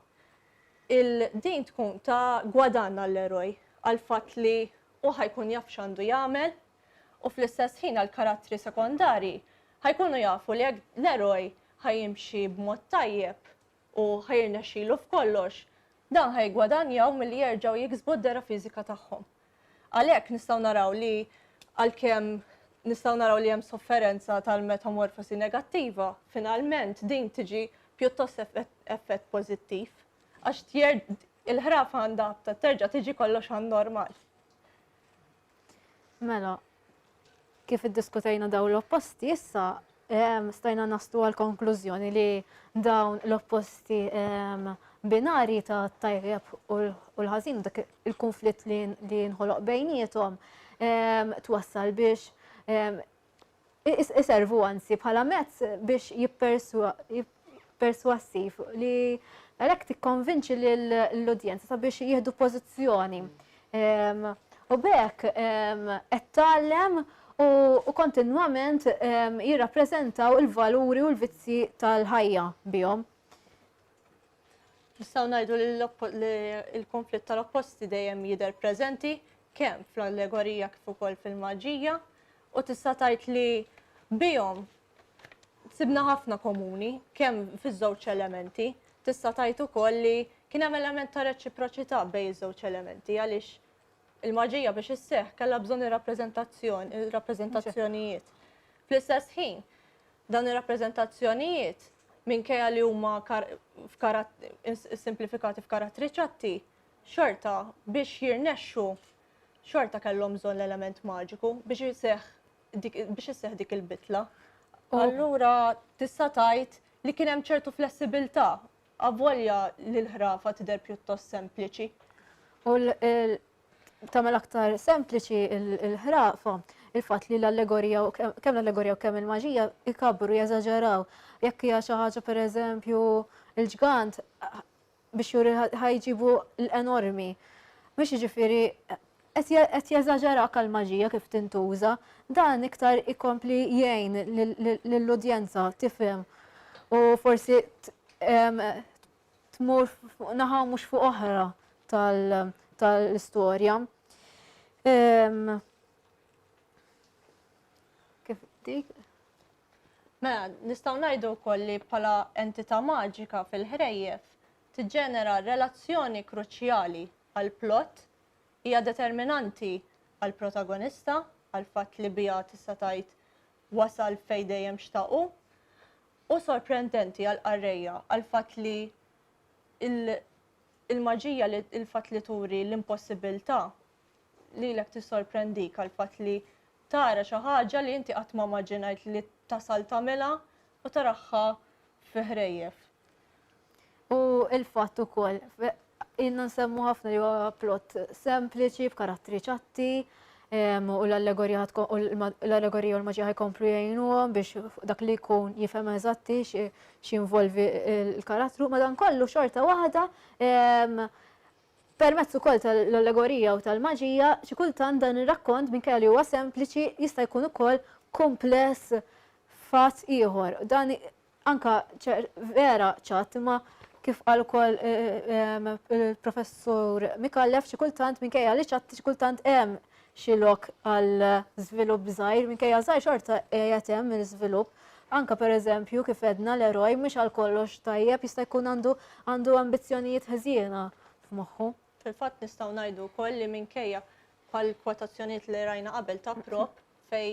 Speaker 4: din tkun ta' gwadann għall-eroj għal fatt li u ħajkun jaf x'għandu jagħmel u fl-istess ħin għall-karattri sekondarji ħajkunu jafu li l-eroj ħajimxi b'mod tajjeb u ħajrnexxielu f'kollox, dan ħajgwadanjaw milli jerġgħu jiksbu d-dera fiżika tagħhom. Għalhekk nistgħu naraw li għalkemm nistgħu naraw li hemm sofferenza tal-metamorfosi negattiva, finalment din tiġi pjuttost effett pożittiv għax il-ħrafa għandha terġa' tiġi kollox għan-normal.
Speaker 3: Mela, kif iddiskutejna dawn l-opposti, issa stajna naslu għal konklużjoni li dawn l-opposti binari ta' tajjeb u l-ħażin dak il-konflitt li nħoloq bejniethom twassal biex iservu anzi bħala mezz biex jipperswassiv li għalhekk tikkonvinċi l-udjenza sabiex jieħdu pożizzjoni. U bekk qed tgħallem u kontinwament jirrappreżentaw il-valuri u l-vizzi tal-ħajja bihom.
Speaker 4: Nistgħu ngħidu li l-konflitt tal-opposti dejjem jidher preżenti kemm fl-allegorija kif ukoll fil-maġija u tista' tgħid li bihom sibna ħafna komuni kemm fiż-żewġ elementi. Tista' tgħid ukoll li kien hemm element ta' reċiproċità bejn iż-żewġ elementi għaliex il-maġija biex isseħħ kellha bżonn ir-rappreżentazzjonijiet. Fl-istess ħin, dan ir-rappreżentazzjonijiet minkejja li huma simplifikati f'karattri ċatti, xorta biex jirnexxu xorta kellhom bżonn l-element maġiku biex isseħħ dik il-bitla. Allura tista' tgħid li kien hemm ċertu flessibilità avolja li l-ħrafa tidher pjuttost sempliċi.
Speaker 3: U tagħmel aktar sempliċi l-ħrafa, il-fatt li l-allegorija kemm l-allegorija u kemm il-maġija ikabru jeżaġeraw. Jekk hija xi ħaġa pereżempju il-ġgant biex juri ħajġibu l-enormi. Mhux jiġifieri qed jeżaġera għall-maġija kif tintuża, dan iktar ikompli jgħin lill-udjenza tifhem u forsi tmur naħa mhux fuq oħra tal-istorja. Kif dik?
Speaker 4: Mela, nistgħu ngħidu wkoll li bħala entità maġika fil-ħrejjef tiġġenera relazzjoni kruċjali għall-plott, hija determinanti għall-protagonista, għall-fatt li biha tista' tgħid wasal fejn dejjem xtaqu, u sorprendenti għall-qarrejja għall-fatt li il-maġija li il-fatt li turi l-impossibilità lilek tissorprendik għall-fatt li tara xi ħaġa li inti qatt ma maġinajt li tasal tagħmilha u taraħħa fi ħrejjef.
Speaker 3: U il-fatt ukoll inna nsemmu ħafna li huwa plott sempliċi b'karattri ċatti u l-allegorija u l-maġija ħajkomplu jgħinuhom biex dak li jkun jifhem eżatti x'involvi l-karattru, madankollu xorta waħda permezz ukoll tal-allegorija u tal-maġija xi kultant dan ir-rakkont minkejja li huwa sempliċi jista' jkun ukoll kumpless fatt ieħor. Dan anka vera ċatt ma kif qal ukoll il-professur Mikallef xi kultant minkejja li ċatt xi kultant hemm xi lok għal żvilupp żgħir minkejja żgħir xorta qiegħed hemm il-żvilupp. Anka pereżempju kif edna l-eroj mhux għal kollox tajjeb jista' jkun għandu ambizzjonijiet ħżiena f'moħħu.
Speaker 4: Fil-fatt nistgħu ngħidu wkoll li minkejja bħall-kwotazzjonijiet li rajna qabel ta' prop fej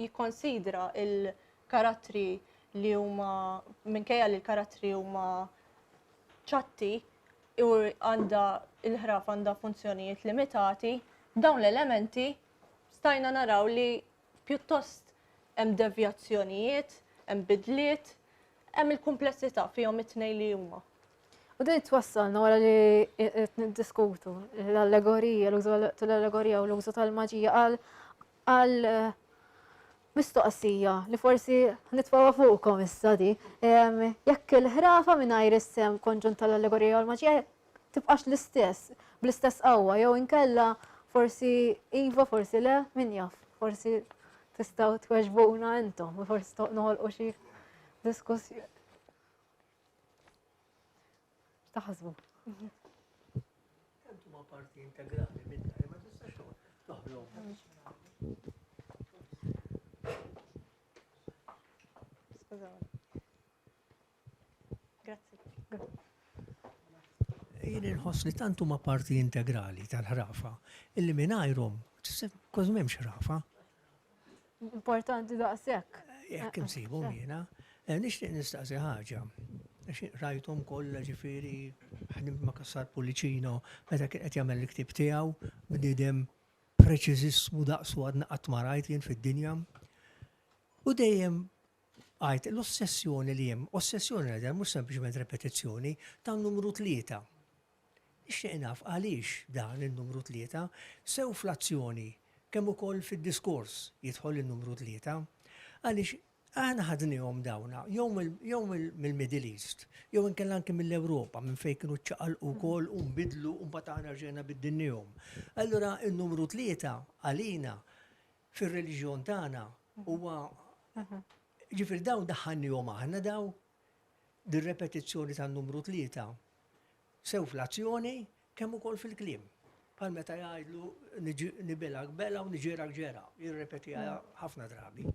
Speaker 4: jikkonsidra il-karattri li huma minkejja li l-karattri huma ċatti u il-ħraf għandha funzjonijiet limitati, dawn l-elementi stajna naraw li pjuttost hemm devjazzjonijiet, hemm bidliet, hemm il-kumplessità fihom it-tnejn li huma.
Speaker 3: U din twassalna wara li qed niddiskutu l-allegorija, l-użu tal-allegorija u l-użu tal-maġija għal mistoqsija li forsi nitfawa fuqkom issa di. Jekk il-ħrafa mingħajr is-sem konġunt tal-allegorija u l-maġija tibqax l-istess, bl-istess qawwa jew inkella forsi iva, forsi le, min jaf, forsi tistgħu tweġbuna intom, forsi noħolqu xi diskussjoni. Taħsbu.
Speaker 5: Kemm huma parti integrali minn ma tistax toħlom.
Speaker 4: Grazzi.
Speaker 5: Jien inħoss li tant huma parti integrali tal-ħrafa illi mingħajrhom kważi m'hemmx ħrafa.
Speaker 3: Importanti daqshekk.
Speaker 5: Jekk insibhom jiena, nixtieq nistaqsi ħaġa. Rajthom kollha ġifieri ħadim ma' Kassar Pulicino meta kien qed jagħmel l-ktieb tiegħu bniedem preċiżismu daqsu għadna qatt ma rajt jien fid-dinja. U dejjem għajt l-ossessjoni li hemm, ossessjoni għadha mhux sempliċement repetizzjoni ta' numru 3. Nixtieq naf għaliex dan in-numru 3 sew fl-azzjoni kemm ukoll fid-diskors jidħol in-numru 3 għaliex aħna ħadnihom dawna jew mill-Middle East, jew inkella anke mill-Ewropa minn fejn kienu ċċaqalqu wkoll u nbidlu u mbagħad aħna rġejna biddinniehom. Allura n-numru 3 għalina fir-reliġjon tagħna huwa ġifier dawn daħħannihom aħna daw dir-repetizzjoni tan-numru 3 sew fl-azzjoni kemm ukoll fil-kliem. Bħal meta jgħidlu nibilak bela u niġierak ġera, jirrepetiha ħafna drabi.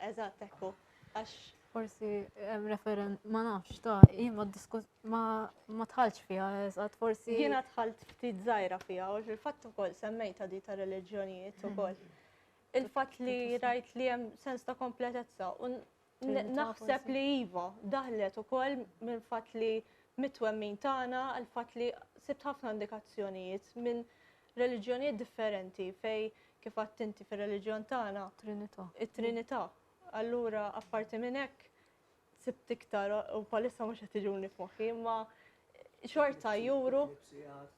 Speaker 4: Eżatt ekku. Għax
Speaker 3: Forsi referent ma nafx jien ma tħallx fiha eżatt forsi.
Speaker 4: jiena dħalt ftit żgħira fiha u fil-fatt ukoll semmejta di ta' reliġjonijiet ukoll. Il-fatt li rajt li hemm sens ta' kompletezza u naħseb li iva daħlet ukoll minn fatt li mitwemmin tagħna għal fatt li sibt ħafna indikazzjonijiet minn reliġjonijiet differenti fej kif għadt inti fir-reliġjon tagħna
Speaker 3: Trinità.
Speaker 4: it-Trinità Allura, apparti minn hekk, sibt iktar u palissa mhux qed iġuni f'moħħi, imma xorta juru.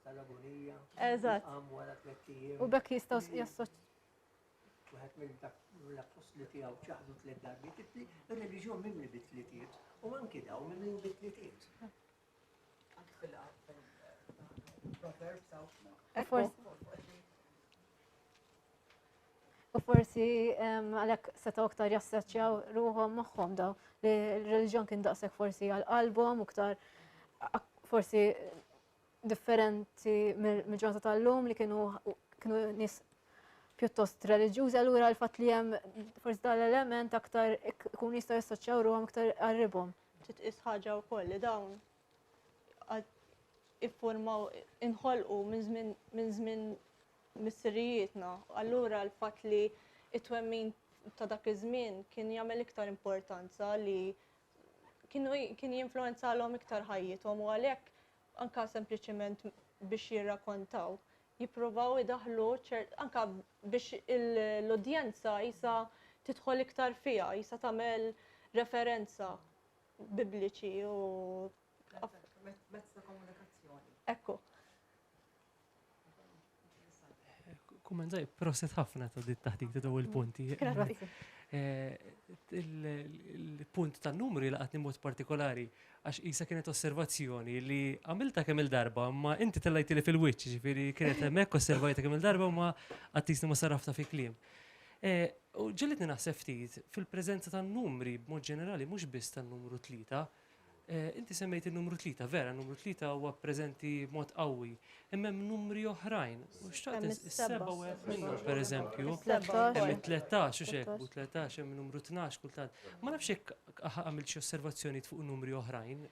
Speaker 5: Tal-agonija.
Speaker 4: Eżatt.
Speaker 5: Wara 3 ijiem.
Speaker 3: U bekk jistgħu jassoċ.
Speaker 5: Wieħed minn dak l-apostli tiegħu ċaħdu 3 darbiet. Ir-reliġjon minn bitliet u anke daw minn bitliet.
Speaker 3: U forsi għalhekk setgħu aktar jassoċjaw ruhom magħhom daw li l-reliġjon kien daqshekk forsi għall-qalbhom u aktar forsi differenti mill-ġurnata tal-lum li kienu nies pjuttost reliġjużi, allura l-fatt li hemm forsi dal-element aktar ikun jistgħu jassoċjaw ruhom aktar qarribhom.
Speaker 4: Titqis ħaġa wkoll li dawn iffurmaw inħolqu minn żmien missirijietna. Allura l-fatt li it-twemmin ta' dak iż-żmien kien jagħmel iktar importanza li kien jinfluenzalhom iktar ħajjithom u għalhekk anke sempliċement biex jirrakkontaw jippruvaw idaħħlu anke biex l-udjenza jisa tidħol iktar fiha, jisa tagħmel referenza bibliċi u
Speaker 8: mezz ta' komunikazzjoni.
Speaker 4: ekku.
Speaker 9: Kummenżaj, proset ħafna ta' dit taħdik ta' il-punti.
Speaker 3: Grazzi.
Speaker 9: Il-punt ta' numri laqatni mod partikolari, għax isa kienet osservazzjoni li għamilta kemm il-darba, ma inti tellajti li fil-wiċċ, ġifiri kienet hemmhekk osservajta kemm il-darba ma għattisni ma sarrafta fi kliem. U ġellitni naħseb ftit fil-preżenza ta' numri b'mod ġenerali, mhux biss tan-numru 3. Inti semmejt il-numru 3, vera, numru 3 huwa preżenti b'mod qawwi. Imma hemm numri oħrajn. U xtaqt is-seba' wieħed minnhom pereżempju. Hemm 13 u xek, u 13 hemm numru 12 kultant. Ma nafx hekk għamilt xi osservazzjoni fuq numri oħrajn.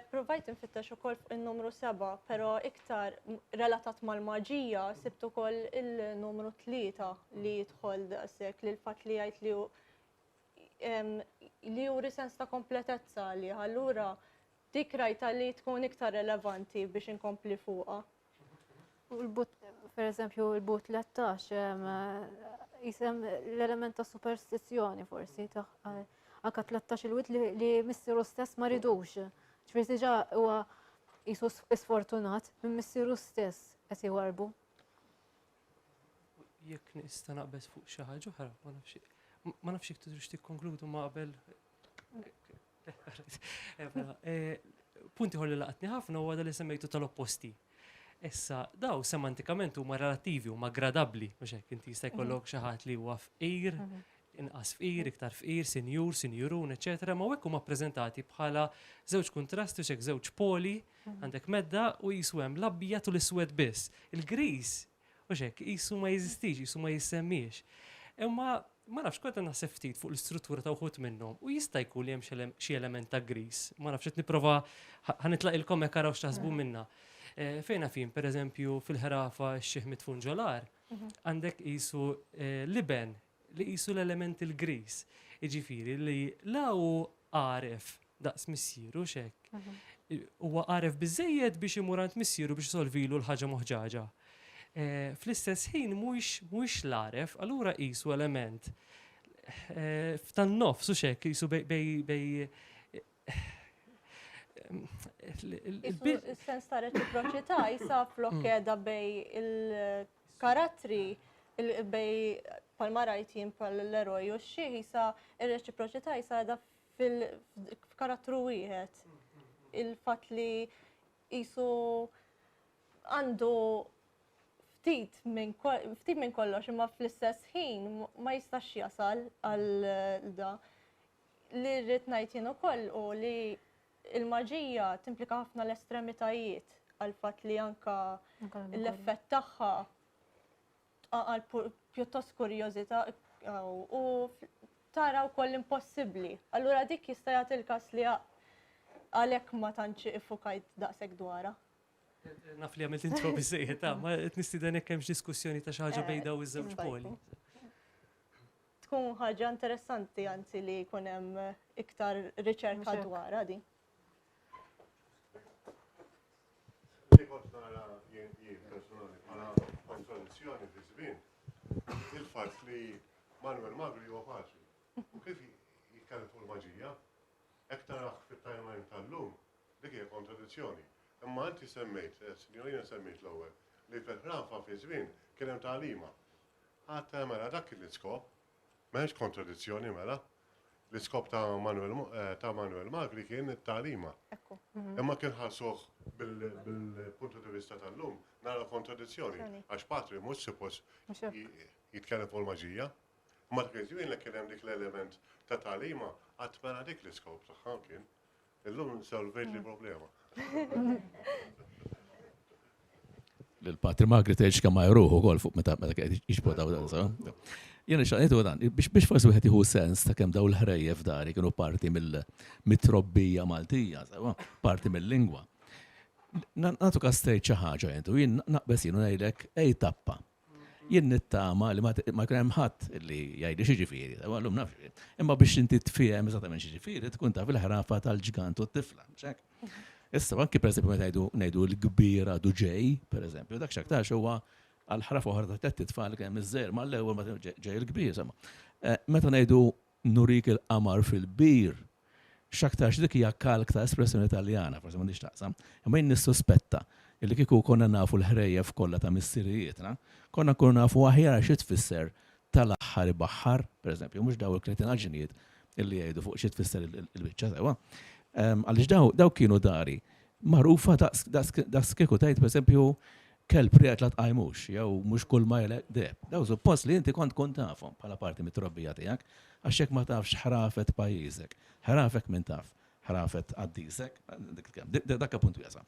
Speaker 4: Provajt infittex ukoll fuq in-numru 7, però iktar relatat mal-maġija sibt ukoll il-numru 3 li jidħol daqshekk li l-fatt li jgħid li juri sens ta' kompletezza li allura dik rajta li tkun iktar relevanti biex inkompli fuqha.
Speaker 3: U l-but, per eżempju, l-but 13, jisem l-element ta' superstizzjoni forsi, anka 13 il-wit li missieru stess ma ridux. ċfir diġà huwa jisu sfortunat minn missieru stess qed jwarbu.
Speaker 9: Jekk nista' naqbes fuq xi ħaġa oħra, ma nafx jekk tidrux tikkonkludu ma qabel. Punti ħolli laqatni ħafna huwa li semmejtu tal-opposti. Issa daw semantikament huma relattivi huma gradabbli, mhux hekk inti jista' jkollok xi ħadd li huwa fqir, inqas fqir, iktar fqir, sinjur, sinjurun, eċetera, ma hekk huma ppreżentati bħala żewġ kontrasti u żewġ poli, għandek medda u jisu hemm l-abjad u l-iswed biss. Il-gris, mhux hekk, jisu ma jeżistix, jisu ma jissemmix. Imma ma nafx kont naħseb ftit fuq l-istruttura ta' uħut minnhom u jista' jkun li hemm xi element ta' gris. Ma nafx qed nipprova ħanitlaqilkom hekk araw x'taħsbu minnha. Fejna fin, pereżempju fil-ħrafa x-Xieħ Mitfun Ġolar, għandek qisu liben li qisu l-element il-gris. Jiġifieri li law għaref daqs missieru x'hekk. Huwa għaref biżejjed biex imur għand missieru biex isolvilu l-ħaġa moħġaġa. Fl-istess ħin mhuwiex l-għaref, allura qisu element f'tan-nofs u xekk qisu bej
Speaker 4: Il-sens ta' reċiproċità jisa flokeda bej il-karattri bej palma rajtin pal-eroj u xieħ jisa il-reċiproċità jisa da fil-karattru wieħed. Il-fat li jisu għandu ftit minn kollox imma fl-istess ħin ma jistax jasal għal da. Li rrid ngħid jien ukoll u li il-maġija timplika ħafna l-estremitajiet għal fatt li anka l-effett tagħha għal pjuttost kurjożità u tara wkoll impossibbli. Allura dik jista' jagħti l-każ li għalhekk ma tantx iffukajt daqshekk dwarha.
Speaker 9: Naf li għamilt intro biżejjed, ma qed nistieden hekk hemm diskussjoni ta' xi ħaġa bejn daw iż-żewġ poli.
Speaker 4: Tkun ħaġa interessanti anzi li jkun hemm iktar riċerka dwarha din.
Speaker 10: Il-fatt li Manuel Magri huwa faċli. U kif jitkellem fuq il-maġija, hekk taraħ fit-timeline tal-lum, dik hija kontradizzjoni. Imma inti semmejt, signorina semmejt l-ewwel, li fil-ħrafa fi żmien kien hemm tagħlima. Għatta mela dak kien l-iskop, m'hemmx kontradizzjoni mela. L-iskop ta' Manuel Magri kien it-tagħlima. Imma kien ħassuh bil-punto di vista tal-lum, nara kontradizzjoni. Għax Patri mhux suppost jitkellem fuq il-maġija. Ma dak iż-żmien li kien hemm dik l-element ta' tagħlima, qatt mela dik l-iskop tagħha kien. Illum solvejt li problema.
Speaker 7: L-Patri Magri teġ kemm jruħu wkoll fuq meta qed jiġbodaw dan. Jena xaqnitu dan, biex forsi wieħed jieħu sens ta' kemm daw l-ħrejjef dari kienu parti mit-trobbija Maltija, parti mill-lingwa. Nagħtu kastejt xi ħaġa jentu, jien naqbes jienu ngħidlek ej tappa. Jien nittama li ma kien hemm ħadd li jgħidli xi ġifieri, llum nafx. Imma biex inti tfiem eżattament xi ġifieri tkun taf il-ħrafa tal-ġgant u t-tifla. Issa anki pereżempju meta ngħidu l-kbira duġej, pereżempju, dak x'aktarx huwa għal-ħrafa uħra ta' t-tfal kemm iż-żer, ma l-ewwel ma ġej il-kbir. Meta ngħidu nurik il-qamar fil-bir, x'aktarx dik hija kalk ta' espressjoni Taljana, forsi m'għandix taqsam. Imma jien nissospetta illi kieku konna nafu l-ħrejjef kollha ta' missirijietna, konna nkunu nafu aħjar xi tfisser tal-aħħar ibaħħar, pereżempju, mhux daw il-kretinaġinijiet illi jgħidu fuq xi tfisser il-biċċa sewa. Għaliex daw kienu dari magħrufa daqs kieku tgħid pereżempju kelb riet la tqajmux, jew mhux kull ma jelek deb. Daw suppost li inti kont tafhom bħala parti mit-trobbija tiegħek, għax hekk ma tafx ħrafet pajjiżek. Ħrafek min taf, ħrafet għaddisek, dak punt jasam.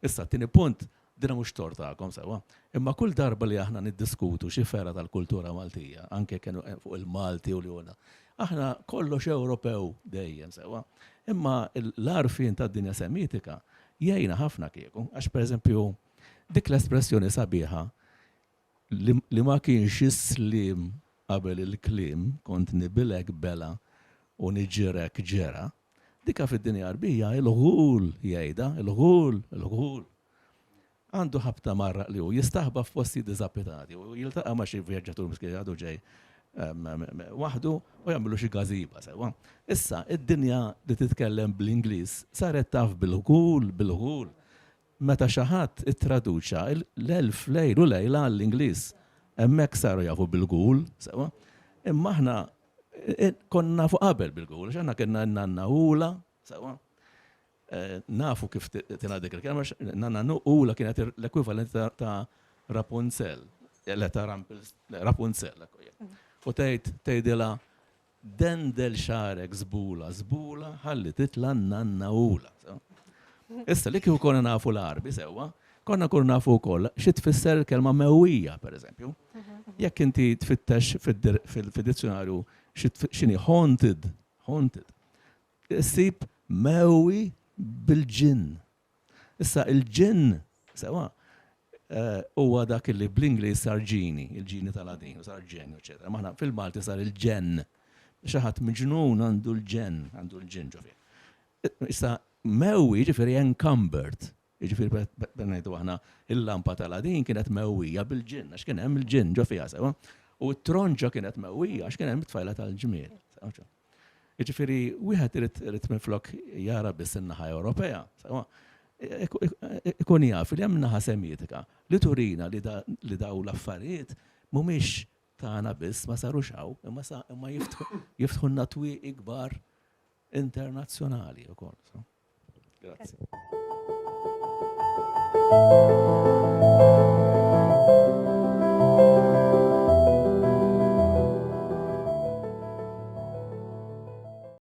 Speaker 7: Issa tieni punt dina mhux tortakom sewa. Imma kull darba li aħna niddiskutu xi fera tal-kultura Maltija, anke kienu fuq il-Malti u li għolna. Aħna kollox Ewropew dejjem sewa. Imma l-arfin tad-dinja semitika jgħinna ħafna kieku, għax pereżempju dik l-espressjoni sabiħa li ma kienx islim qabel il-klim kont nibilek bela u niġirek ġera, dika fid-dinja arbija il-ħul jgħida, il-ħul. Għandu ħabta marra li hu jistaħba f'posti diżapitati u jiltaqa' ma' xi vjaġġatur miskien għadu ġej waħdu u jagħmlu xi gażiba sewa. Issa id-dinja li titkellem bl-Ingliż saret taf bil-ħul. Meta xi ħadd ittraduċa l-elf lejl u lejla għall-Ingliż hemmhekk saru jafu bil-gul, sewa. Imma aħna konna nafu qabel bil-gul, x'aħna kienna nanna ula, sewa. Nafu kif tingħad dik il-kelma, nanna ula kienet l-ekwivalent ta' Rapunzel, Rapunzel. U tgħidilha dendel xarek żbula ħalli titla' nanna ula. Issa li kieku konna nafu l-arbi sewa, konna kun nafu wkoll xi tfisser il-kelma mewwija, pereżempju. Jekk inti tfittex fid-dizzjonarju x'inhi haunted. Issib mewwi bil-ġinn. Issa il-ġinn sewa huwa dak li bl-Ingliż sar ġini, il-ġini tal-Adin, sar ġenju, eċetera. Maħna fil-Malti sar il-ġenn. Xi ħadd miġnun għandu l-ġenn, għandu l-ġinn ġofi. Issa mewwi ġifieri encumbered. Ġifieri ngħidu aħna il-lampa tal-Adin kienet mewwija bil-ġinn, għax kien hemm il-ġinn ġo fiha sewa. U t-tronġa kienet mewwija għax kien hemm it-tfajla tal-ġmiel. Ġifieri wieħed irid minflok jara biss in-naħa Ewropea. Ikun jaf li hemm naħa semiotika li turina li daw l-affarijiet mhumiex tagħna biss ma sarux hawn, imma jiftħu natwieq ikbar internazzjonali wkoll. Grazie.